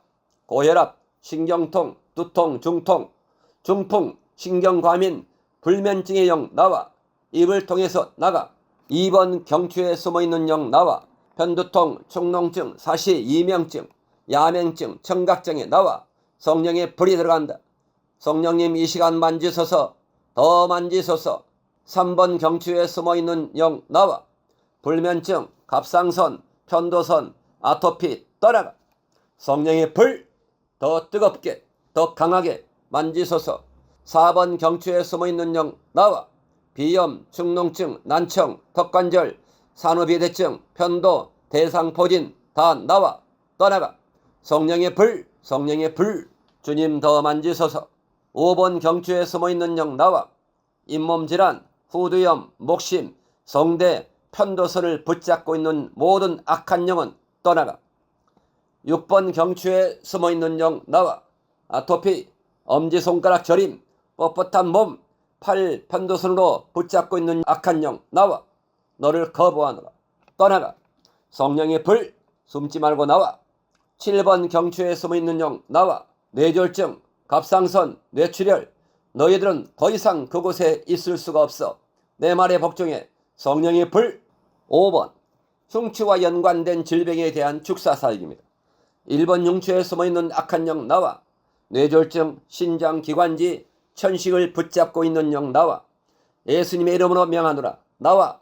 고혈압, 신경통, 두통, 중통, 중풍, 신경과민, 불면증의 영 나와. 입을 통해서 나가. 2번 경추에 숨어있는 영 나와. 편두통, 축농증, 사시, 이명증, 야맹증, 청각증에 나와. 성령의 불이 들어간다. 성령님 이 시간 만지소서. 더 만지소서. 3번 경추에 숨어있는 영 나와. 불면증, 갑상선, 편도선, 아토피 떠나가. 성령의 불 더 뜨겁게 더 강하게 만지소서. 4번 경추에 숨어있는 영 나와. 비염, 축농증, 난청, 턱관절, 산후비대증, 편도, 대상포진 다 나와. 떠나가. 성령의 불, 성령의 불. 주님 더 만지소서. 5번 경추에 숨어있는 영 나와. 잇몸질환, 후두염, 목심, 성대, 편도선을 붙잡고 있는 모든 악한 영은 떠나가. 6번 경추에 숨어있는 영 나와. 아토피, 엄지손가락 저림, 뻣뻣한 몸, 팔, 편도선으로 붙잡고 있는 악한 영 나와. 너를 거부하노라. 떠나가. 성령의 불, 숨지 말고 나와. 7번 경추에 숨어있는 영 나와. 뇌졸중, 갑상선, 뇌출혈, 너희들은 더 이상 그곳에 있을 수가 없어. 내 말에 복종해. 성령의 불. 5번 흉추와 연관된 질병에 대한 축사사역입니다. 1번 흉추에 숨어있는 악한 영 나와. 뇌졸중, 신장기관지, 천식을 붙잡고 있는 영 나와. 예수님의 이름으로 명하노라. 나와.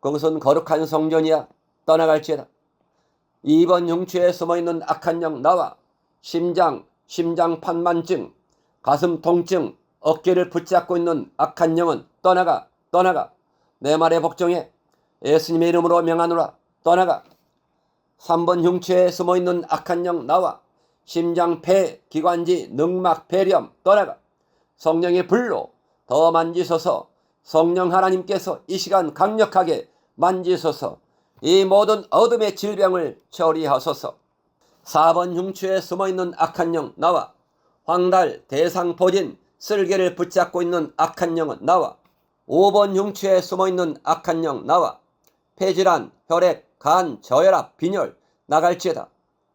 그것은 거룩한 성전이야. 떠나갈지어다. 2번 흉추에 숨어있는 악한 영 나와. 심장판만증, 가슴 통증, 어깨를 붙잡고 있는 악한 영은 떠나가. 떠나가. 내 말에 복종해. 예수님의 이름으로 명하노라. 떠나가. 3번 흉추에 숨어있는 악한 영 나와. 심장, 폐, 기관지, 늑막, 폐렴 떠나가. 성령의 불로 더 만지소서. 성령 하나님께서 이 시간 강력하게 만지소서. 이 모든 어둠의 질병을 처리하소서. 4번 흉추에 숨어있는 악한 영 나와. 황달, 대상, 보진, 쓸개를 붙잡고 있는 악한 영은 나와. 5번 흉추에 숨어있는 악한 영 나와. 폐질환, 혈액, 간, 저혈압, 빈혈 나갈지어다.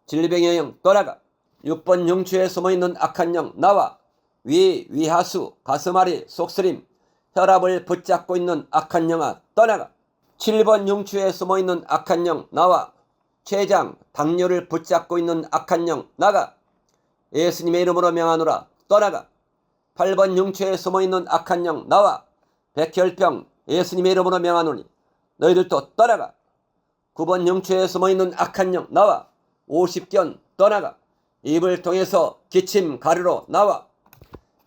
질병의 영 떠나가. 6번 흉추에 숨어있는 악한 영 나와. 위, 위하수, 가슴앓이, 속쓰림, 혈압을 붙잡고 있는 악한 영아 떠나가. 7번 흉추에 숨어있는 악한 영 나와. 췌장, 당뇨를 붙잡고 있는 악한 영 나가. 예수님의 이름으로 명하노라 떠나가. 8번 흉추에 숨어있는 악한 영 나와. 백혈병 예수님의 이름으로 명하노니 너희들도 떠나가. 9번 흉추에 숨어있는 악한 영 나와. 50견 떠나가. 입을 통해서 기침 가루로 나와.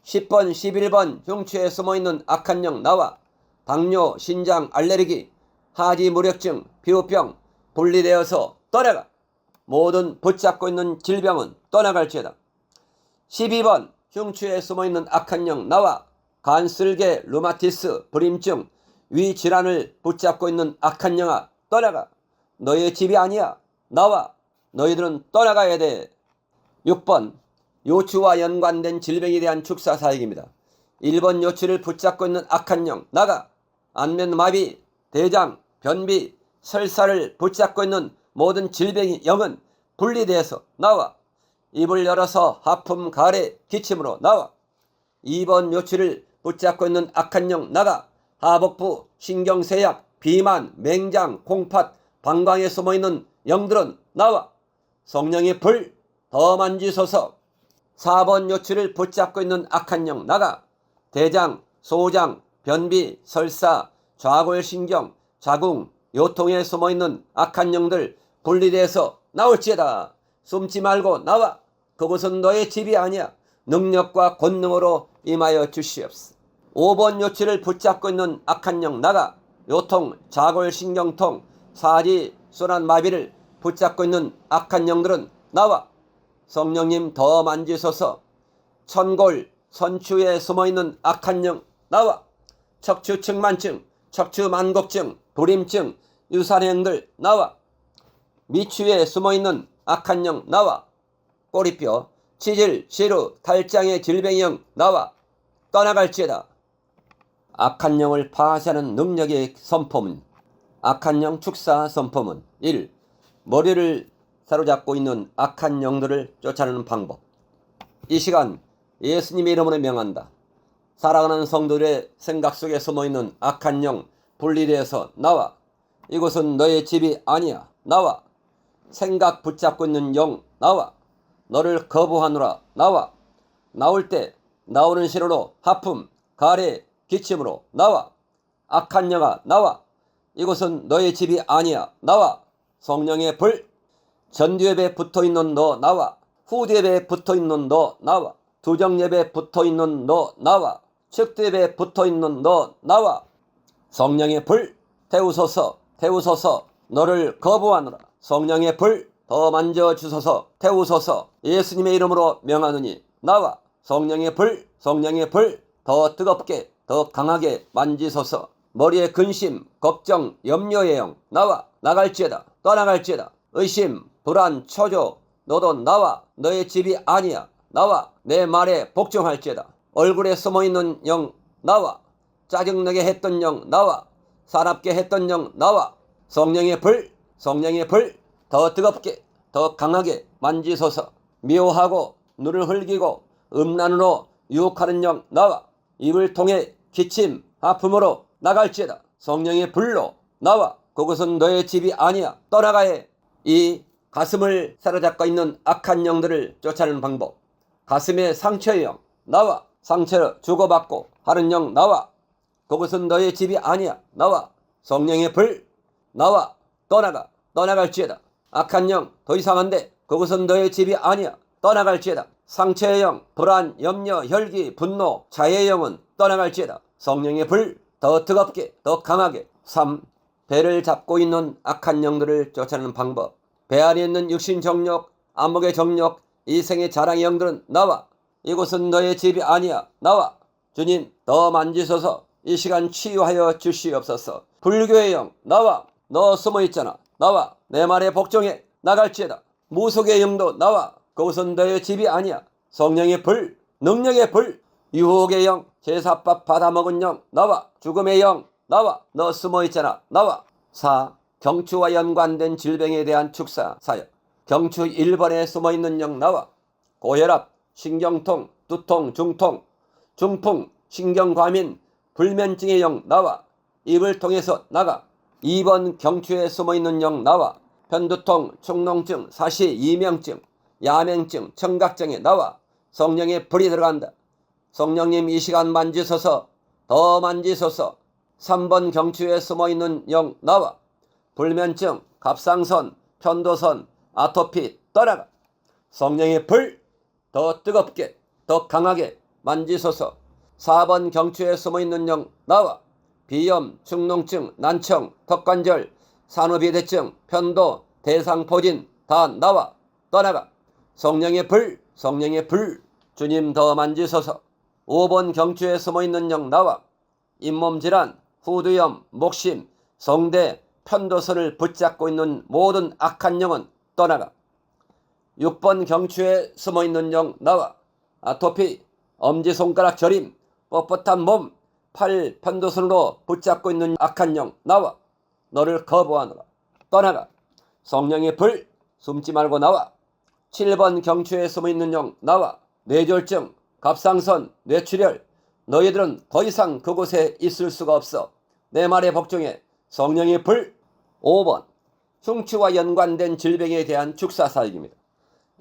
10번 11번 흉추에 숨어있는 악한 영 나와. 당뇨, 신장, 알레르기, 하지 무력증, 피부병 분리되어서 떠나가. 모든 붙잡고 있는 질병은 떠나갈지어다. 12번 흉추에 숨어있는 악한 영 나와. 간쓸개, 루마티스, 불임증, 위질환을 붙잡고 있는 악한 영아 떠나가. 너의 집이 아니야. 나와. 너희들은 떠나가야 돼. 6번 요추와 연관된 질병에 대한 축사 사역입니다. 1번 요추를 붙잡고 있는 악한 영 나가. 안면마비, 대장, 변비, 설사를 붙잡고 있는 모든 질병의 영은 분리돼서 나와. 입을 열어서 하품, 가래, 기침으로 나와. 2번 요추를 붙잡고 있는 악한 영 나가. 하복부, 신경쇠약, 비만, 맹장, 콩팥, 방광에 숨어있는 영들은 나와. 성령의 불 더 만지소서. 4번 요추를 붙잡고 있는 악한 영 나가. 대장, 소장, 변비, 설사, 좌골신경, 자궁, 요통에 숨어있는 악한 영들 분리돼서 나올지어다. 숨지 말고 나와. 그곳은 너의 집이 아니야. 능력과 권능으로 임하여 주시옵소서. 5번 요추를 붙잡고 있는 악한 영 나가. 요통, 자골신경통, 사지, 순환마비를 붙잡고 있는 악한 영들은 나와. 성령님 더 만지소서. 천골, 선추에 숨어있는 악한 영 나와. 척추측만증, 척추만곡증, 불임증, 유산행들 나와. 미추에 숨어있는 악한 영 나와. 꼬리뼈, 치질, 시루, 탈장의 질병의 영 나와. 떠나갈지어다. 악한 영을 파하시는 능력의 선포문. 악한 영 축사 선포문. 1. 머리를 사로잡고 있는 악한 영들을 쫓아내는 방법. 이 시간 예수님의 이름으로 명한다. 사랑하는 성도들의 생각 속에 숨어있는 악한 영 분리되어서 나와. 이곳은 너의 집이 아니야. 나와. 생각 붙잡고 있는 영 나와. 너를 거부하노라. 나와. 나올 때 나오는 신호로 하품, 가래, 기침으로 나와. 악한 영아 나와. 이곳은 너의 집이 아니야. 나와. 성령의 불. 전두엽에 붙어있는 너 나와. 후두엽에 붙어있는 너 나와. 두정엽에 붙어있는 너 나와. 측두엽에 붙어있는 너 나와. 성령의 불 태우소서. 태우소서. 너를 거부하노라. 성령의 불 더 만져주소서. 태우소서. 예수님의 이름으로 명하노니 나와. 성령의 불, 성령의 불 더 뜨겁게 더 강하게 만지소서. 머리에 근심, 걱정, 염려의 영 나와. 나갈지어다. 떠나갈지어다. 의심, 불안, 초조 너도 나와. 너의 집이 아니야. 나와. 내 말에 복종할지어다. 얼굴에 숨어있는 영 나와. 짜증나게 했던 영 나와. 사납게 했던 영 나와. 성령의 불, 성령의 불 더 뜨겁게 더 강하게 만지소서. 미워하고 눈을 흘기고 음란으로 유혹하는 영 나와. 입을 통해 기침, 아픔으로 나갈지어다. 성령의 불로 나와. 그것은 너의 집이 아니야. 떠나가야 해. 이 가슴을 사로잡고 있는 악한 영들을 쫓아내는 방법. 가슴의 상처의 영 나와. 상처를 주고받고 하는 영 나와. 그것은 너의 집이 아니야. 나와. 성령의 불 나와. 떠나가. 떠나갈지어다. 악한 영 더 이상한데 그것은 너의 집이 아니야. 떠나갈지어다. 상처의 영, 불안, 염려, 혈기, 분노, 자해의 영은 떠나갈지어다. 성령의 불 더 뜨겁게 더 강하게. 3. 배를 잡고 있는 악한 영들을 쫓아내는 방법. 배 안에 있는 육신 정욕, 안목의 정욕, 이생의 자랑의 영들은 나와. 이곳은 너의 집이 아니야. 나와. 주님 더 만지소서. 이 시간 치유하여 주시옵소서. 불교의 영 나와. 너 숨어있잖아. 나와. 내 말에 복종해. 나갈지어다. 무속의 영도 나와. 그것은 너의 집이 아니야. 성령의 불, 능력의 불, 유혹의 영, 제사밥 받아먹은 영 나와. 죽음의 영 나와. 너 숨어있잖아 나와. 4. 경추와 연관된 질병에 대한 축사 사역. 경추 1번에 숨어있는 영 나와. 고혈압, 신경통, 두통, 중통, 중풍, 신경과민, 불면증의 영 나와. 입을 통해서 나가. 2번 경추에 숨어있는 영 나와. 편두통, 축농증, 사시, 이명증, 야맹증, 청각증에 나와. 성령의 불이 들어간다. 성령님 이 시간 만지소서. 더 만지소서. 3번 경추에 숨어있는 영 나와. 불면증, 갑상선, 편도선, 아토피 떠나가. 성령의 불 더 뜨겁게 더 강하게 만지소서. 4번 경추에 숨어있는 영 나와. 비염, 축농증, 난청, 턱관절, 산후비대증, 편도, 대상포진 다 나와. 떠나가. 성령의 불, 성령의 불, 주님 더 만지소서. 5번 경추에 숨어있는 영 나와. 잇몸질환, 후두염, 목심, 성대, 편도선을 붙잡고 있는 모든 악한 영은 떠나가. 6번 경추에 숨어있는 영 나와. 아토피, 엄지손가락 저림, 뻣뻣한 몸, 팔, 편도선으로 붙잡고 있는 악한 영 나와. 너를 거부하노라. 떠나가. 성령의 불, 숨지 말고 나와. 7번 경추에 숨어있는 영 나와. 뇌졸중, 갑상선, 뇌출혈, 너희들은 더 이상 그곳에 있을 수가 없어. 내 말에 복종해. 성령의 불. 5번 흉추와 연관된 질병에 대한 축사사역입니다.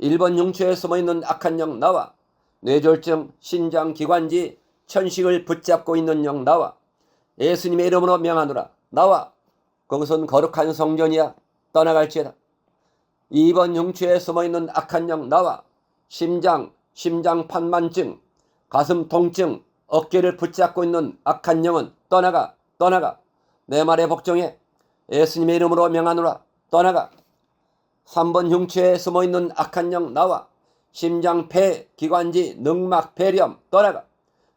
1번 흉추에 숨어있는 악한 영 나와. 뇌졸중, 신장기관지, 천식을 붙잡고 있는 영 나와. 예수님의 이름으로 명하노라. 나와. 그것은 거룩한 성전이야. 떠나갈지어다. 2번 흉추에 숨어있는 악한 영 나와. 심장판만증, 가슴 통증, 어깨를 붙잡고 있는 악한 영은 떠나가. 떠나가. 내 말에 복종해. 예수님의 이름으로 명하노라. 떠나가. 3번 흉추에 숨어있는 악한 영 나와. 심장, 폐, 기관지, 늑막, 폐렴 떠나가.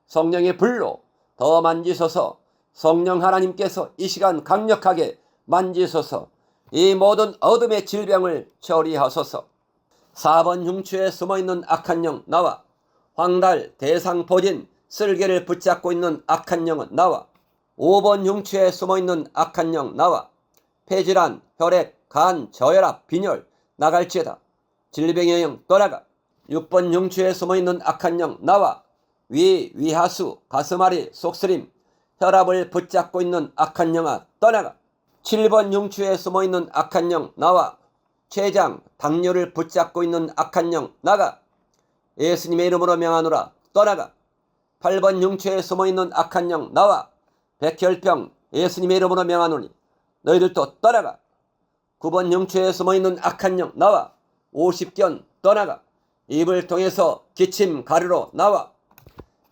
성령의 불로 더 만지소서. 성령 하나님께서 이 시간 강력하게 만지소서. 이 모든 어둠의 질병을 처리하소서. 4번 흉추에 숨어있는 악한 영 나와. 황달, 대상포진, 쓸개를 붙잡고 있는 악한 영은 나와. 5번 흉추에 숨어있는 악한 영 나와. 폐질환, 혈액, 간, 저혈압, 빈혈 나갈지어다. 질병의 영 떠나가. 6번 흉추에 숨어있는 악한 영 나와. 위, 위하수, 가슴앓이, 속쓰림, 혈압을 붙잡고 있는 악한 영아 떠나가. 7번 흉추에 숨어있는 악한 영 나와. 췌장, 당뇨를 붙잡고 있는 악한 영 나가. 예수님의 이름으로 명하노라. 떠나가. 8번 흉추에 숨어있는 악한 영 나와. 백혈병, 예수님의 이름으로 명하노니 너희들도 떠나가. 9번 흉추에 숨어있는 악한 영 나와. 50견 떠나가. 입을 통해서 기침 가루로 나와.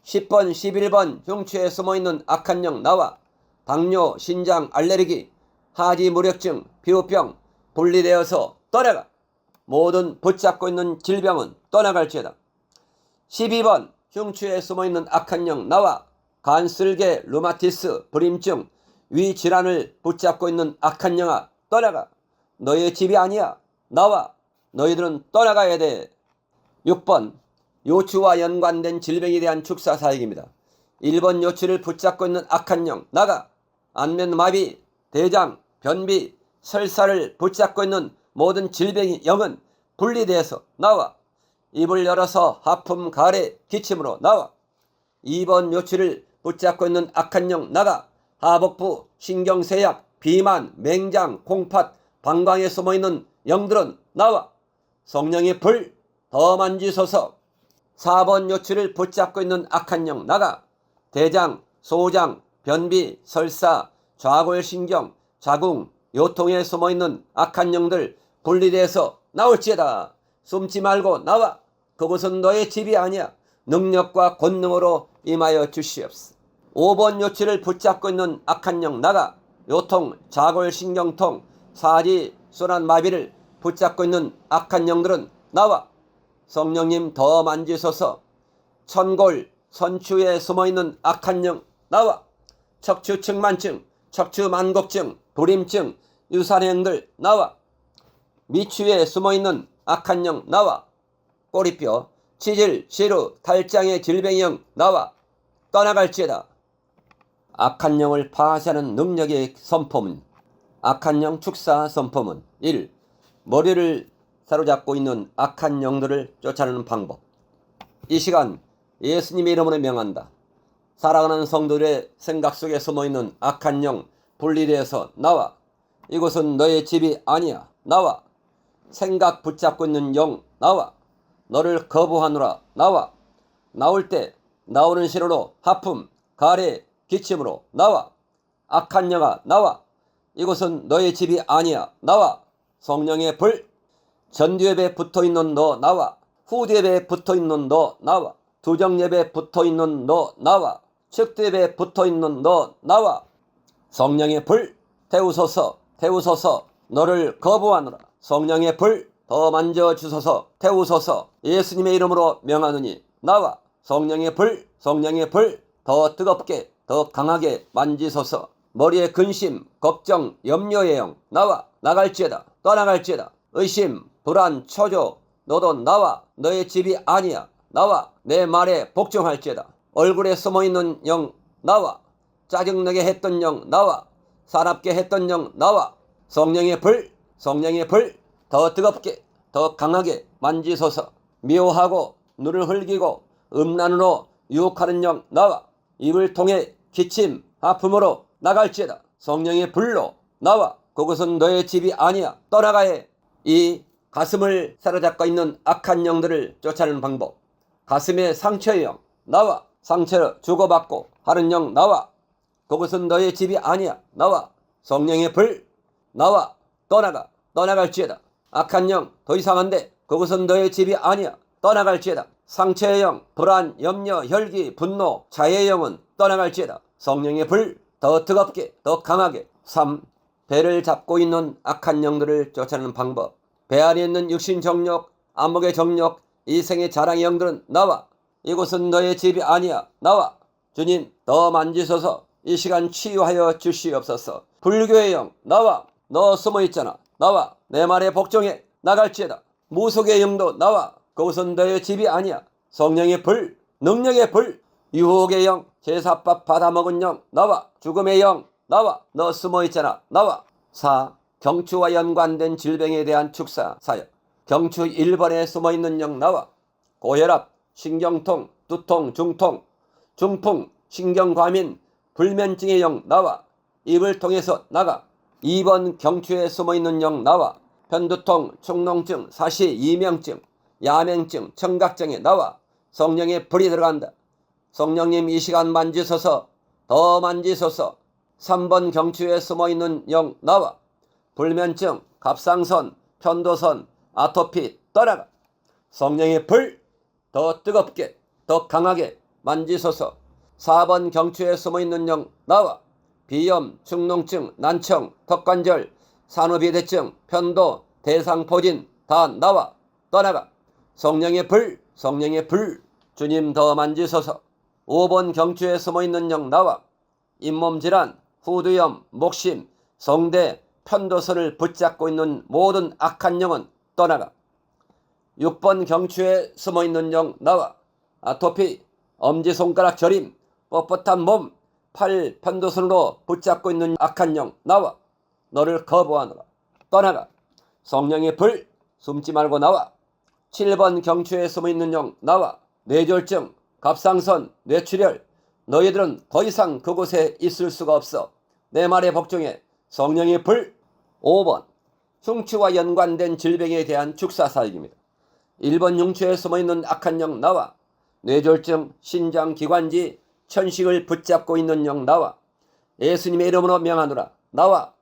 10번 11번 흉추에 숨어있는 악한 영 나와. 당뇨, 신장, 알레르기, 하지 무력증, 피부병 분리되어서 떠나가. 모든 붙잡고 있는 질병은 떠나갈지어다. 12번 흉추에 숨어있는 악한 영 나와. 간쓸개, 루마티스, 불임증, 위질환을 붙잡고 있는 악한 영아 떠나가. 너의 집이 아니야. 나와. 너희들은 떠나가야 돼. 6번 요추와 연관된 질병에 대한 축사사역입니다. 1번 요추를 붙잡고 있는 악한 영 나가. 안면마비, 대장, 변비, 설사를 붙잡고 있는 모든 질병의 영은 분리돼서 나와. 입을 열어서 하품, 가래, 기침으로 나와. 2번 요추를 붙잡고 있는 악한 영 나가. 하복부, 신경쇠약, 비만, 맹장, 콩팥, 방광에 숨어있는 영들은 나와. 성령의 불 더 만지소서. 4번 요추를 붙잡고 있는 악한 영 나가. 대장, 소장, 변비, 설사, 좌골신경, 자궁, 요통에 숨어있는 악한 영들 분리돼서 나올지어다. 숨지 말고 나와. 그곳은 너의 집이 아니야. 능력과 권능으로 임하여 주시옵소서. 5번 요추를 붙잡고 있는 악한 영 나가. 요통, 자골신경통, 사지, 순환마비를 붙잡고 있는 악한 영들은 나와. 성령님 더 만지소서. 천골, 선추에 숨어있는 악한 영 나와. 척추측만증, 척추만곡증, 불임증, 유산행들 나와. 미추에 숨어있는 악한 영 나와. 꼬리뼈, 치질, 시루, 탈장의 질병의 영 나와. 떠나갈지어다. 악한 영을 파쇄하는 능력의 선포문. 악한 영 축사 선포문. 1. 머리를 사로잡고 있는 악한 영들을 쫓아내는 방법. 이 시간 예수님의 이름으로 명한다. 사랑하는 성도들의 생각 속에 숨어있는 악한 영 분리되어서 나와. 이곳은 너의 집이 아니야. 나와. 생각 붙잡고 있는 영 나와. 너를 거부하노라. 나와. 나올 때 나오는 신호로 하품, 가래, 기침으로 나와. 악한 영아 나와. 이곳은 너의 집이 아니야. 나와. 성령의 불. 전두엽에 붙어있는 너 나와. 후두엽에 붙어있는 너 나와. 두정엽에 붙어있는 너 나와. 측두엽에 붙어있는 너 나와. 성령의 불. 태우소서 태우소서. 너를 거부하노라. 성령의 불. 더 만져주소서. 태우소서. 예수님의 이름으로 명하노니 나와. 성령의 불. 성령의 불. 더 뜨겁게 더 강하게 만지소서. 머리에 근심, 걱정, 염려의 영 나와. 나갈지어다. 떠나갈지어다. 의심, 불안, 초조 너도 나와. 너의 집이 아니야. 나와. 내 말에 복종할지어다. 얼굴에 숨어있는 영 나와. 짜증나게 했던 영 나와. 사납게 했던 영 나와. 성령의 불. 성령의 불. 더 뜨겁게 더 강하게 만지소서. 미워하고 눈을 흘기고 음란으로 유혹하는 영 나와. 입을 통해 기침, 아픔으로 나갈지어다. 성령의 불로 나와. 그것은 너의 집이 아니야. 떠나가야 해. 이 가슴을 사로잡고 있는 악한 영들을 쫓아내는 방법. 가슴의 상처의 영 나와. 상처를 주고받고 하는 영 나와. 그것은 너의 집이 아니야. 나와. 성령의 불 나와. 떠나가. 떠나갈지어다. 악한 영 더 이상한데 그것은 너의 집이 아니야. 떠나갈지어다. 상처의 영, 불안, 염려, 혈기, 분노, 자해의 영은 떠나갈지어다. 성령의 불 더 뜨겁게 더 강하게. 3. 배를 잡고 있는 악한 영들을 쫓아내는 방법. 배 안에 있는 육신 정욕, 안목의 정욕, 이생의 자랑의 영들은 나와. 이곳은 너의 집이 아니야. 나와. 주님 더 만지소서. 이 시간 치유하여 주시옵소서. 불교의 영 나와. 너 숨어있잖아. 나와. 내 말에 복종해. 나갈지어다. 무속의 영도 나와. 그곳은 너의 집이 아니야. 성령의 불, 능력의 불, 유혹의 영, 제사밥 받아먹은 영 나와. 죽음의 영 나와. 너 숨어있잖아. 나와. 4. 경추와 연관된 질병에 대한 축사 사역. 경추 1번에 숨어있는 영 나와. 고혈압, 신경통, 두통, 중통, 중풍, 신경과민, 불면증의 영 나와. 입을 통해서 나가. 2번 경추에 숨어있는 영 나와. 편두통, 축농증, 사시, 이명증, 야맹증, 청각증에 나와. 성령의 불이 들어간다. 성령님 이 시간 만지소서. 더 만지소서. 3번 경추에 숨어있는 영 나와. 불면증, 갑상선, 편도선, 아토피 떠나가. 성령의 불 더 뜨겁게 더 강하게 만지소서. 4번 경추에 숨어있는 영 나와. 비염, 축농증, 난청, 턱관절, 산후비대증, 편도, 대상포진 다 나와. 떠나가. 성령의 불, 성령의 불. 주님 더 만지소서. 5번 경추에 숨어있는 영 나와. 잇몸질환, 후두염, 목심, 성대, 편도선을 붙잡고 있는 모든 악한 영은 떠나가. 6번 경추에 숨어있는 영 나와. 아토피, 엄지손가락 저림, 뻣뻣한 몸, 팔, 편도선으로 붙잡고 있는 악한 영 나와. 너를 거부하노라. 떠나가. 성령의 불, 숨지 말고 나와. 7번 경추에 숨어있는 영 나와. 뇌졸중, 갑상선, 뇌출혈, 너희들은 더 이상 그곳에 있을 수가 없어. 내 말에 복종해. 성령의 불. 5번 흉추와 연관된 질병에 대한 축사사역입니다. 1번 흉추에 숨어있는 악한 영 나와. 뇌졸중, 신장기관지, 천식을 붙잡고 있는 영 나와. 예수님의 이름으로 명하노라. 나와.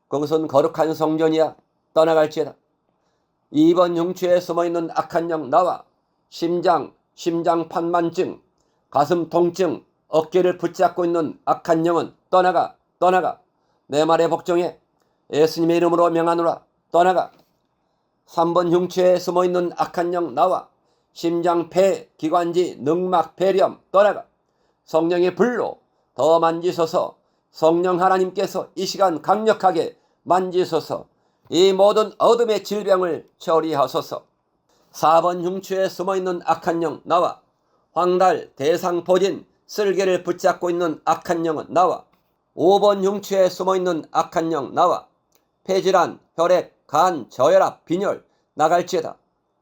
그것은 거룩한 성전이야. 떠나갈지어다. 2번 흉추에 숨어있는 악한 영 나와. 심장판만증, 가슴 통증, 어깨를 붙잡고 있는 악한 영은 떠나가. 떠나가. 내 말에 복종해. 예수님의 이름으로 명하노라. 떠나가. 3번 흉추에 숨어있는 악한 영 나와. 심장, 폐, 기관지, 늑막, 폐렴 떠나가. 성령의 불로 더 만지소서. 성령 하나님께서 이 시간 강력하게 만지소서. 이 모든 어둠의 질병을 처리하소서. 4번 흉추에 숨어있는 악한 영 나와. 황달, 대상, 보진, 쓸개를 붙잡고 있는 악한 영은 나와. 5번 흉추에 숨어있는 악한 영 나와. 폐질환, 혈액, 간, 저혈압, 빈혈 나갈지어다.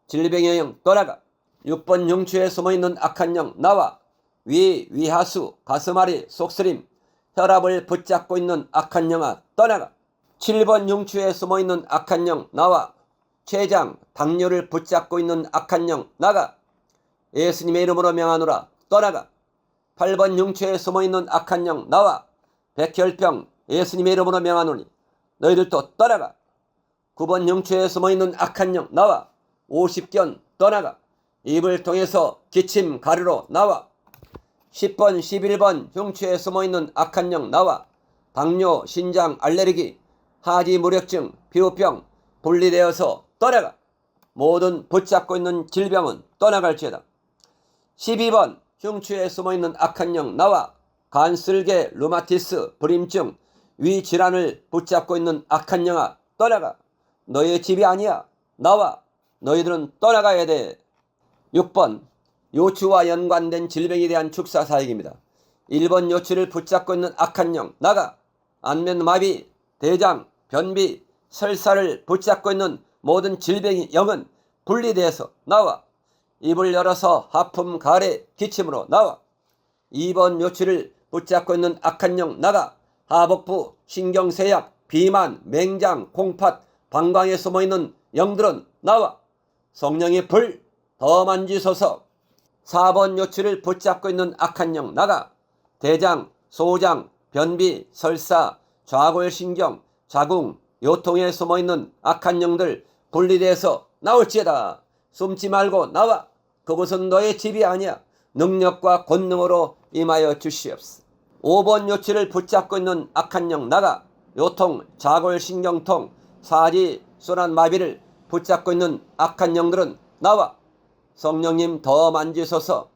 질병의 영 떠나가. 6번 흉추에 숨어있는 악한 영 나와. 위, 위하수, 가슴앓이, 속쓰림, 혈압을 붙잡고 있는 악한 영아 떠나가. 7번 흉추에 숨어있는 악한 영 나와. 췌장, 당뇨를 붙잡고 있는 악한 영 나가. 예수님의 이름으로 명하노라 떠나가. 8번 흉추에 숨어있는 악한 영 나와. 백혈병 예수님의 이름으로 명하노니 너희들도 떠나가. 9번 흉추에 숨어있는 악한 영 나와. 50견 떠나가. 입을 통해서 기침 가루로 나와. 10번 11번 흉추에 숨어있는 악한 영 나와. 당뇨, 신장, 알레르기, 하지 무력증, 피부병 분리되어서 떠나가. 모든 붙잡고 있는 질병은 떠나갈지어다. 12번 흉추에 숨어있는 악한 영 나와. 간쓸개, 루마티스, 불임증, 위질환을 붙잡고 있는 악한 영아 떠나가. 너의 집이 아니야. 나와. 너희들은 떠나가야 돼. 6번 요추와 연관된 질병에 대한 축사 사역입니다. 1번 요추를 붙잡고 있는 악한 영 나가. 안면마비, 대장, 변비, 설사를 붙잡고 있는 모든 질병의 영은 분리돼서 나와. 입을 열어서 하품, 가래, 기침으로 나와. 2번 요추를 붙잡고 있는 악한 영 나가. 하복부, 신경쇠약, 비만, 맹장, 콩팥, 방광에 숨어있는 영들은 나와. 성령의 불 더 만지소서. 4번 요추를 붙잡고 있는 악한 영 나가. 대장, 소장, 변비, 설사, 좌골신경, 자궁, 요통에 숨어있는 악한 영들 분리돼서 나올지어다. 숨지 말고 나와. 그곳은 너의 집이 아니야. 능력과 권능으로 임하여 주시옵소서. 5번 요추를 붙잡고 있는 악한 영 나가. 요통, 자골신경통, 사지, 순환마비를 붙잡고 있는 악한 영들은 나와. 성령님 더 만지소서.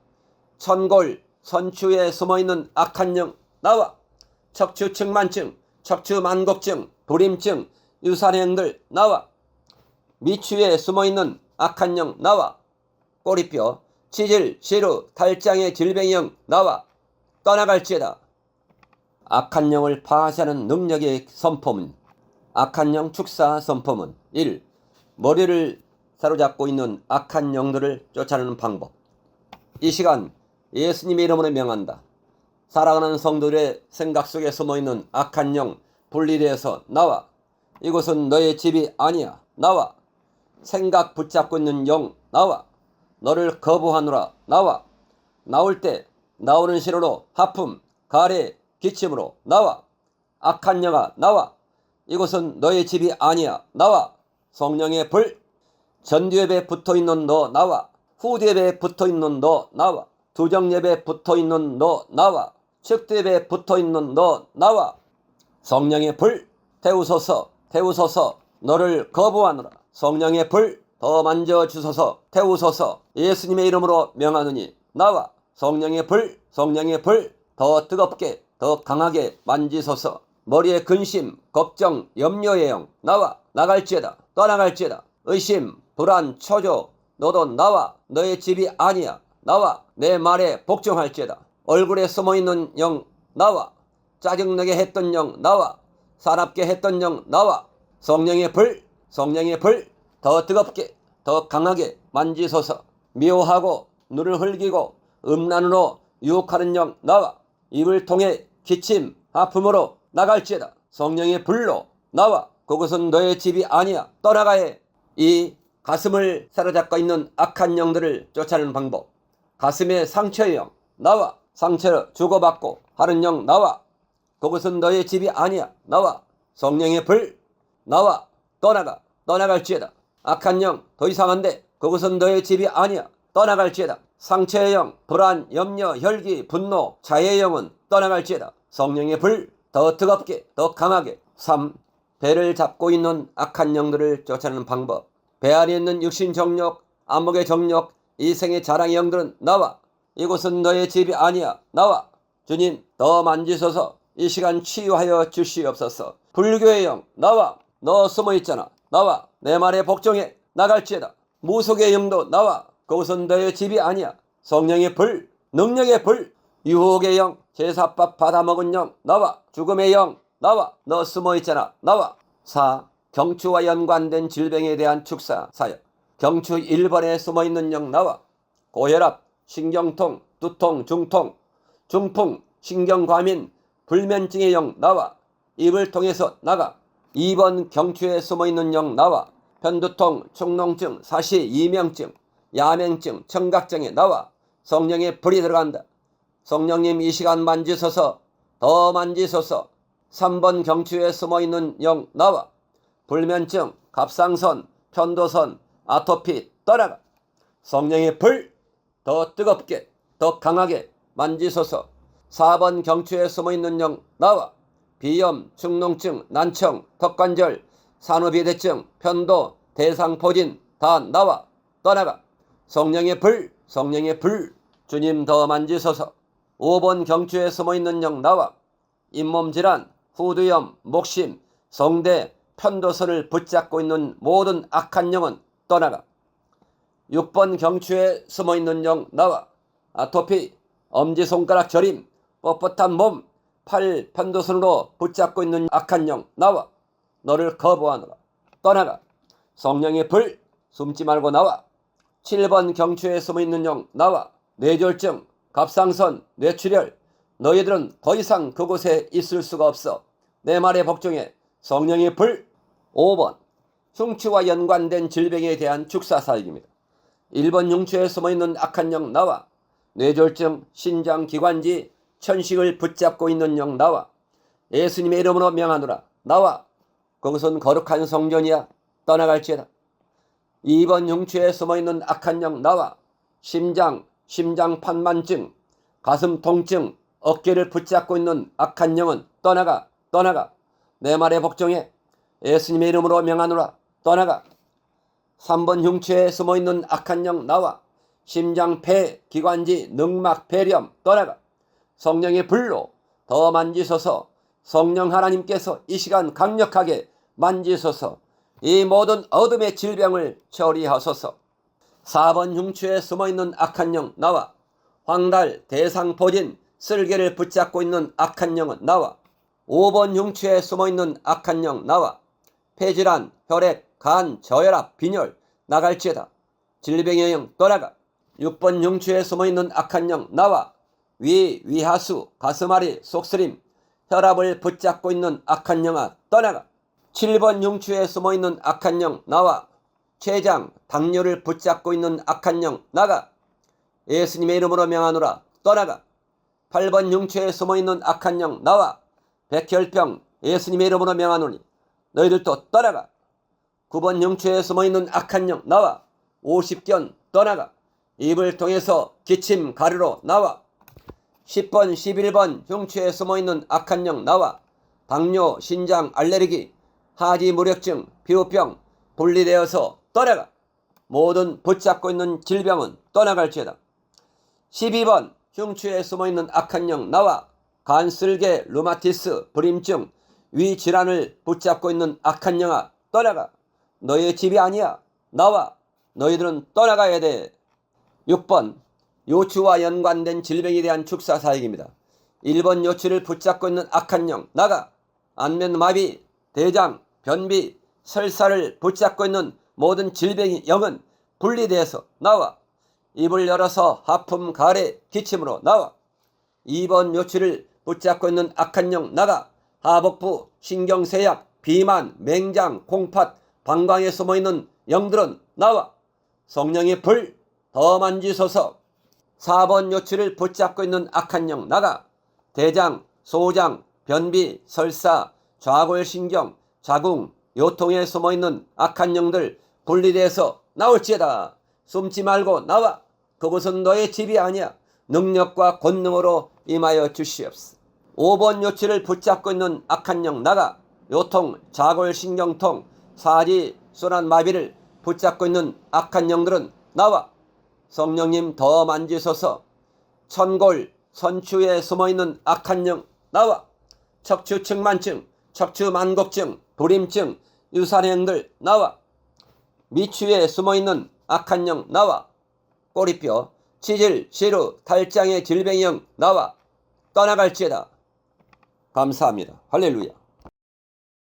천골, 선추에 숨어있는 악한 영 나와. 척추측만증, 척추만곡증, 불임증, 유산행들 나와. 미추에 숨어있는 악한 영 나와. 꼬리뼈, 치질, 시루, 탈장의 질병의 영 나와. 떠나갈지어다. 악한 영을 파하시는 능력의 선포문. 악한 영 축사 선포문. 1. 머리를 사로잡고 있는 악한 영들을 쫓아내는 방법. 이 시간 예수님의 이름으로 명한다. 사랑하는 성도들의 생각 속에 숨어있는 악한 영 분리되어서 나와. 이곳은 너의 집이 아니야. 나와. 생각 붙잡고 있는 영 나와. 너를 거부하노라. 나와. 나올 때 나오는 신호로 하품, 가래, 기침으로 나와. 악한 영아 나와. 이곳은 너의 집이 아니야. 나와. 성령의 불. 전두엽에 붙어있는 너 나와. 후두엽에 붙어있는 너 나와. 두정엽에 붙어있는 너 나와. 측두엽에 붙어있는 너 나와. 성령의 불 태우소서. 태우소서. 너를 거부하노라. 성령의 불 더 만져주소서. 태우소서. 예수님의 이름으로 명하느니 나와. 성령의 불, 성령의 불 더 뜨겁게 더 강하게 만지소서. 머리에 근심, 걱정, 염려의 영 나와. 나갈지어다. 떠나갈지어다. 의심, 불안, 초조 너도 나와. 너의 집이 아니야. 나와. 내 말에 복종할지어다. 얼굴에 숨어있는 영 나와. 짜증나게 했던 영 나와. 사납게 했던 영 나와. 성령의 불, 성령의 불 더 뜨겁게 더 강하게 만지소서. 미워하고 눈을 흘기고 음란으로 유혹하는 영 나와. 입을 통해 기침, 아픔으로 나갈지어다. 성령의 불로 나와. 그것은 너의 집이 아니야. 떠나가야 해. 이 가슴을 사로잡고 있는 악한 영들을 쫓아내는 방법. 가슴의 상처의 영 나와. 상처를 주고받고 하는 영 나와. 그것은 너의 집이 아니야. 나와. 성령의 불 나와. 떠나가. 떠나갈지어다. 악한 영 더 이상한데 그것은 너의 집이 아니야. 떠나갈지어다. 상처의 영, 불안, 염려, 혈기, 분노, 자해의 영은 떠나갈지어다. 성령의 불 더 뜨겁게 더 강하게. 3. 배를 잡고 있는 악한 영들을 쫓아내는 방법. 배 안에 있는 육신 정욕, 안목의 정욕, 이생의 자랑의 영들은 나와. 이곳은 너의 집이 아니야. 나와. 주님 더 만지소서. 이 시간 치유하여 주시옵소서. 불교의 영 나와. 너 숨어있잖아. 나와. 내 말에 복종해. 나갈지어다. 무속의 영도 나와. 그것은 너의 집이 아니야. 성령의 불, 능력의 불, 유혹의 영, 제사밥 받아먹은 영 나와. 죽음의 영 나와. 너 숨어있잖아 나와. 4. 경추와 연관된 질병에 대한 축사 사역. 경추 1번에 숨어있는 영 나와. 고혈압, 신경통, 두통, 중통, 중풍, 신경과민, 불면증의 영 나와. 입을 통해서 나가. 2번 경추에 숨어있는 영 나와. 편두통, 축농증, 사시, 이명증, 야맹증, 청각증에 나와. 성령의 불이 들어간다. 성령님 이 시간 만지소서. 더 만지소서. 3번 경추에 숨어있는 영 나와. 불면증, 갑상선, 편도선, 아토피 떠나가. 성령의 불 더 뜨겁게 더 강하게 만지소서. 4번 경추에 숨어있는 영 나와. 비염, 축농증, 난청, 턱관절, 산후비대증, 편도, 대상포진 다 나와. 떠나가. 성령의 불, 성령의 불, 주님 더 만지소서. 5번 경추에 숨어있는 영 나와. 잇몸질환, 후두염, 목심, 성대, 편도선을 붙잡고 있는 모든 악한 영은 떠나가. 6번 경추에 숨어있는 영 나와. 아토피, 엄지손가락 저림, 뻣뻣한 몸, 팔, 편도선으로 붙잡고 있는 악한 영 나와. 너를 거부하노라. 떠나가. 성령의 불, 숨지 말고 나와. 7번 경추에 숨어있는 영 나와. 뇌졸중, 갑상선, 뇌출혈, 너희들은 더 이상 그곳에 있을 수가 없어. 내 말에 복종해. 성령의 불. 5번 흉추와 연관된 질병에 대한 축사사역입니다. 1번 흉추에 숨어있는 악한 영 나와. 뇌졸중, 신장기관지, 천식을 붙잡고 있는 영 나와. 예수님의 이름으로 명하노라. 나와. 그것은 거룩한 성전이야. 떠나갈지어다. 2번 흉추에 숨어있는 악한 영 나와. 심장판만증, 가슴 통증, 어깨를 붙잡고 있는 악한 영은 떠나가. 떠나가. 내 말에 복종해. 예수님의 이름으로 명하노라. 떠나가. 3번 흉추에 숨어있는 악한 영 나와. 심장, 폐, 기관지, 늑막, 폐렴 떠나가. 성령의 불로 더 만지소서. 성령 하나님께서 이 시간 강력하게 만지소서. 이 모든 어둠의 질병을 처리하소서. 4번 흉추에 숨어있는 악한 영 나와. 황달, 대상포진, 쓸개를 붙잡고 있는 악한 영은 나와. 5번 흉추에 숨어있는 악한 영 나와. 폐질환, 혈액, 간, 저혈압, 빈혈 나갈지어다. 질병의 영 떠나가. 6번 흉추에 숨어있는 악한 영 나와. 위, 위하수, 가슴앓이, 속쓰림, 혈압을 붙잡고 있는 악한 영아 떠나가. 7번 흉추에 숨어있는 악한 영 나와. 췌장, 당뇨를 붙잡고 있는 악한 영 나가. 예수님의 이름으로 명하노라. 떠나가. 8번 흉추에 숨어있는 악한 영 나와. 백혈병, 예수님의 이름으로 명하노니 너희들도 떠나가. 9번 흉추에 숨어있는 악한 영 나와. 50견 떠나가. 입을 통해서 기침 가루로 나와. 10번 11번 흉추에 숨어있는 악한 영 나와. 당뇨, 신장, 알레르기, 하지 무력증, 피부병 분리되어서 떠나가. 모든 붙잡고 있는 질병은 떠나갈지어다. 12번 흉추에 숨어있는 악한 영 나와. 간쓸개, 루마티스, 불임증, 위질환을 붙잡고 있는 악한 영아 떠나가. 너의 집이 아니야. 나와. 너희들은 떠나가야 돼. 6번 요추와 연관된 질병에 대한 축사사역입니다. 1번 요추를 붙잡고 있는 악한 영 나가. 안면마비, 대장, 변비, 설사를 붙잡고 있는 모든 질병의 영은 분리돼서 나와. 입을 열어서 하품, 가래, 기침으로 나와. 2번 요추를 붙잡고 있는 악한 영 나가. 하복부, 신경쇠약, 비만, 맹장, 콩팥, 방광에 숨어있는 영들은 나와. 성령의 불 더 만지소서. 4번 요추를 붙잡고 있는 악한 영 나가. 대장, 소장, 변비, 설사, 좌골신경, 자궁, 요통에 숨어있는 악한 영들 분리돼서 나올지어다. 숨지 말고 나와. 그곳은 너의 집이 아니야. 능력과 권능으로 임하여 주시옵소서. 5번 요추를 붙잡고 있는 악한 영 나가. 요통, 자골신경통, 사지, 순환마비를 붙잡고 있는 악한 영들은 나와. 성령님 더 만지소서. 천골, 선추에 숨어있는 악한 영 나와. 척추측만증, 척추만곡증, 불임증, 유산행들 나와. 미추에 숨어있는 악한 영 나와. 꼬리뼈, 치질, 시루, 탈장의 질병의 영 나와. 떠나갈지어다. 감사합니다. 할렐루야.